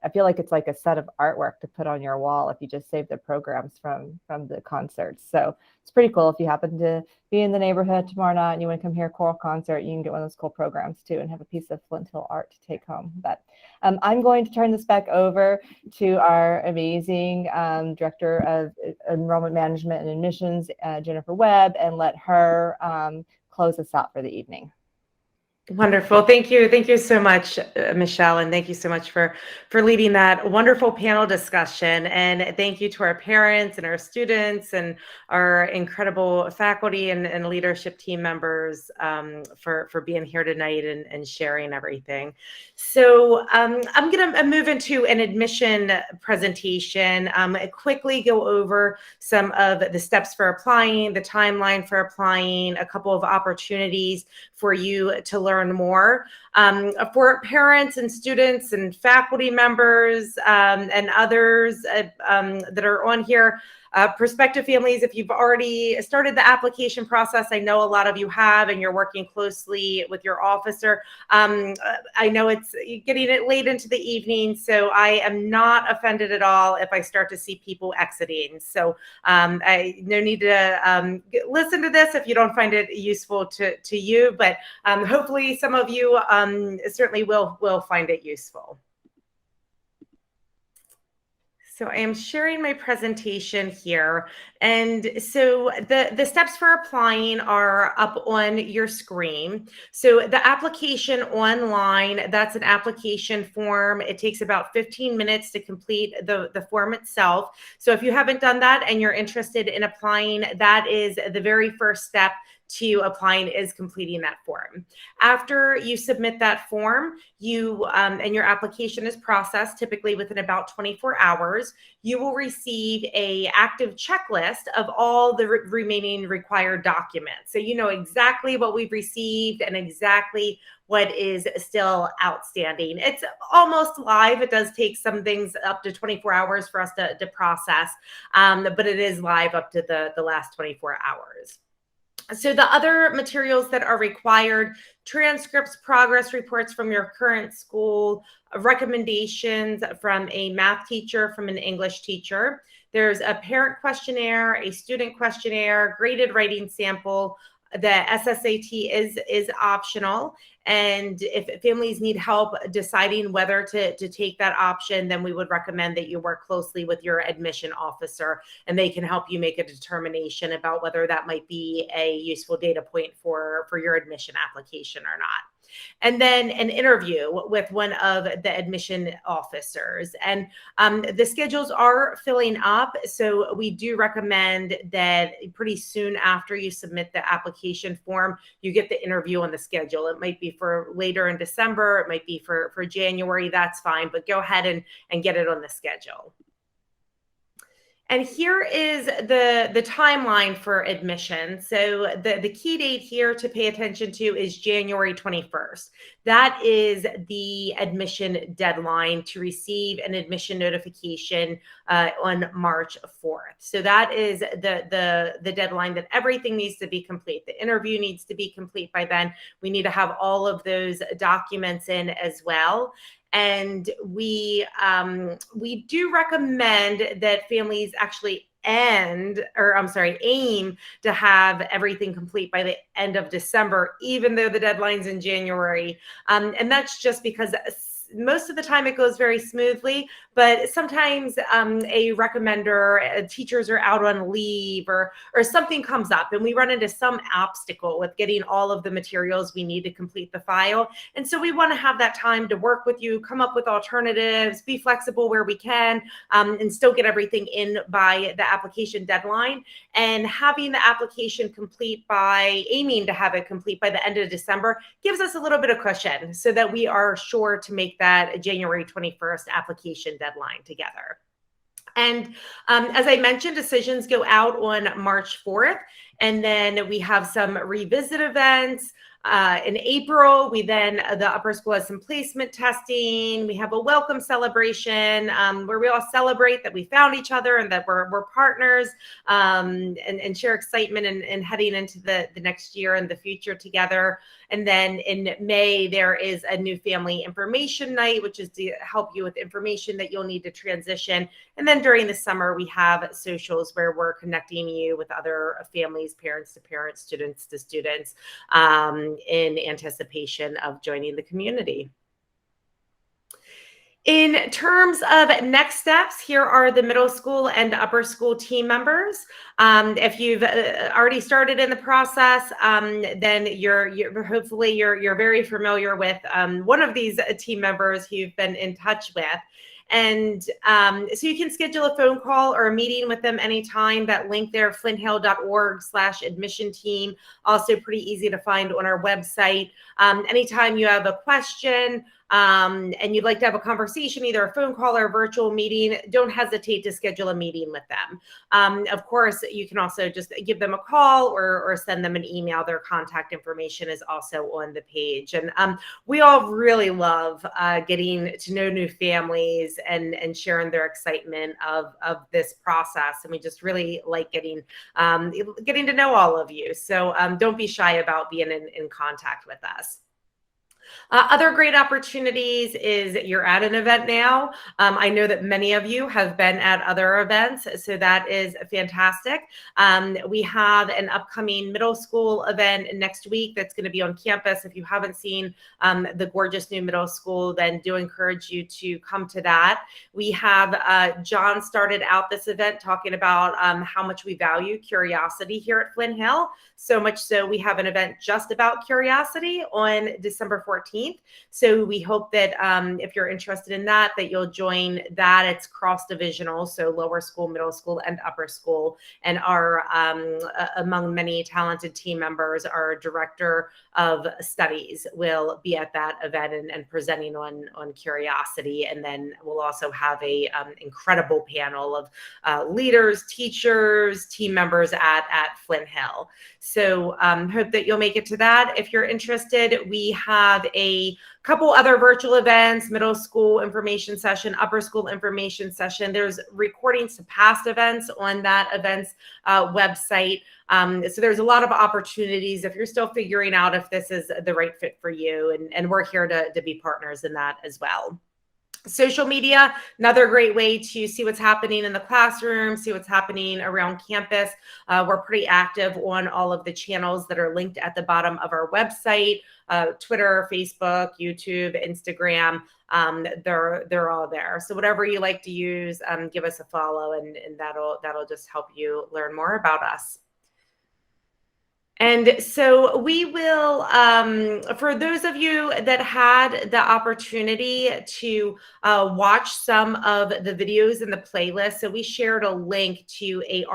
I feel like it's like a set of artwork to put on your wall if you just save the programs from the concerts. So it's pretty cool. If you happen to be in the neighborhood tomorrow night and you want to come hear a choral concert, you can get one of those cool programs too and have a piece of Flint Hill art to take home. But I'm going to turn this back over to our amazing Director of Enrollment Management and Admissions, Jennifer Webb, and let her close us out for the evening. Wonderful. Thank you. Thank you so much, Michelle. And thank you so much for leading that wonderful panel discussion. And thank you to our parents and our students and our incredible faculty and leadership team members for being here tonight and sharing everything. So I'm going to move into an admission presentation, quickly go over some of the steps for applying, the timeline for applying, a couple of opportunities for you to learn more. For parents and students and faculty members and others that are on here, prospective families, if you've already started the application process, I know a lot of you have, and you're working closely with your officer. I know it's getting it late into the evening, so I am not offended at all if I start to see people exiting. So no need to listen to this if you don't find it useful to you, but hopefully some of you certainly will find it useful. So I am sharing my presentation here. And so the steps for applying are up on your screen. So the application online, that's an application form. It takes about 15 minutes to complete the form itself. So if you haven't done that and you're interested in applying, that is the very first step to applying, is completing that form. After you submit that form, you and your application is processed, typically within about 24 hours, you will receive a active checklist of all the remaining required documents. So you know exactly what we've received and exactly what is still outstanding. It's almost live. It does take some things up to 24 hours for us to process, but it is live up to the last 24 hours. So the other materials that are required: transcripts, progress reports from your current school, recommendations from a math teacher, from an English teacher. There's a parent questionnaire, a student questionnaire, graded writing sample. The SSAT is optional. And if families need help deciding whether to take that option, then we would recommend that you work closely with your admission officer, and they can help you make a determination about whether that might be a useful data point for your admission application or not. And then an interview with one of the admission officers. And the schedules are filling up, so we do recommend that pretty soon after you submit the application form, you get the interview on the schedule. It might be for later in December, it might be for January, that's fine, but go ahead and get it on the schedule. And here is the timeline for admission. So the key date here to pay attention to is January 21st. That is the admission deadline to receive an admission notification on March 4th. So that is the deadline that everything needs to be complete. The interview needs to be complete by then. We need to have all of those documents in as well. And we do recommend that families actually aim to have everything complete by the end of December, even though the deadline's in January. And that's just because most of the time it goes very smoothly, but sometimes a recommender, teachers are out on leave, or something comes up and we run into some obstacle with getting all of the materials we need to complete the file. And so we want to have that time to work with you, come up with alternatives, be flexible where we can, and still get everything in by the application deadline. And having the application complete aiming to have it complete by the end of December gives us a little bit of cushion so that we are sure to make that January 21st application deadline together. And as I mentioned, decisions go out on March 4th, and then we have some revisit events. In April, the upper school has some placement testing. We have a welcome celebration where we all celebrate that we found each other and that we're partners, and share excitement and heading into the next year and the future together. And then in May, there is a new family information night, which is to help you with information that you'll need to transition. And then during the summer, we have socials where we're connecting you with other families, parents to parents, students to students, in anticipation of joining the community. In terms of next steps, here are the middle school and upper school team members. If you've already started in the process, then hopefully you're very familiar with one of these team members who you've been in touch with. And so you can schedule a phone call or a meeting with them anytime. That link there, flinthill.org/admission team, also pretty easy to find on our website. Anytime you have a question and you'd like to have a conversation, either a phone call or a virtual meeting, don't hesitate to schedule a meeting with them. Of course, you can also just give them a call or send them an email. Their contact information is also on the page. And we all really love getting to know new families and sharing their excitement of this process. And we just really like getting to know all of you. So don't be shy about being in contact with us. Other great opportunities is you're at an event now. I know that many of you have been at other events, so that is fantastic. We have an upcoming middle school event next week that's going to be on campus. If you haven't seen the gorgeous new middle school, then do encourage you to come to that. We have John started out this event talking about how much we value curiosity here at Flint Hill. So much so we have an event just about curiosity on December 14th. So we hope that if you're interested in that, that you'll join that. It's cross-divisional, so lower school, middle school, and upper school. And our among many talented team members, our director of studies will be at that event and presenting on curiosity. And then we'll also have a incredible panel of leaders, teachers, team members at Flint Hill. So hope that you'll make it to that. If you're interested, we have a couple other virtual events, middle school information session, upper school information session. There's recordings to past events on that event's website. So there's a lot of opportunities if you're still figuring out if this is the right fit for you. And we're here to be partners in that as well. Social media, another great way to see what's happening in the classroom, see what's happening around campus. We're pretty active on all of the channels that are linked at the bottom of our website, Twitter, Facebook, YouTube, Instagram. They're all there. So whatever you like to use, give us a follow, and that'll just help you learn more about us. And so we will, for those of you that had the opportunity to watch some of the videos in the playlist, so we shared a link to a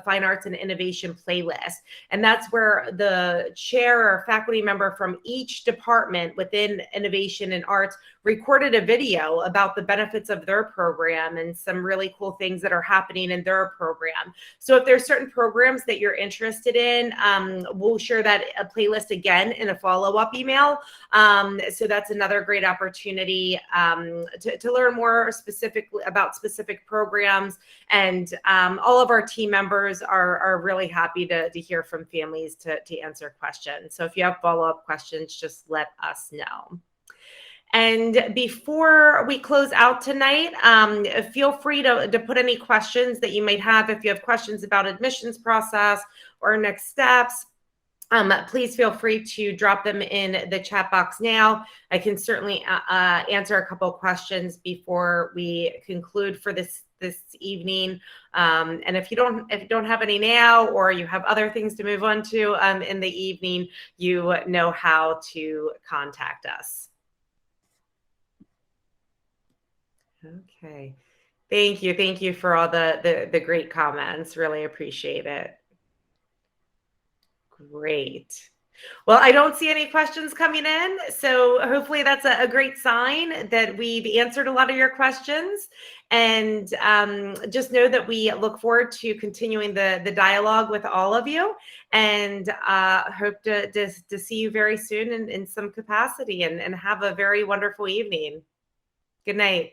fine arts and innovation playlist. And that's where the chair or faculty member from each department within innovation and arts recorded a video about the benefits of their program and some really cool things that are happening in their program. So if there's certain programs that you're interested in, we'll share that playlist again in a follow-up email. So that's another great opportunity to learn more specifically about specific programs. And all of our team members are really happy to hear from families to answer questions. So if you have follow-up questions, just let us know. And before we close out tonight, feel free to put any questions that you might have. If you have questions about admissions process or next steps, please feel free to drop them in the chat box now. I can certainly answer a couple questions before we conclude for this evening. And if you don't have any now, or you have other things to move on to in the evening, you know how to contact us. Okay. Thank you. Thank you for all the great comments. Really appreciate it. Great. Well, I don't see any questions coming in, so hopefully that's a great sign that we've answered a lot of your questions. And just know that we look forward to continuing the dialogue with all of you, and hope to see you very soon in some capacity, and have a very wonderful evening. Good night.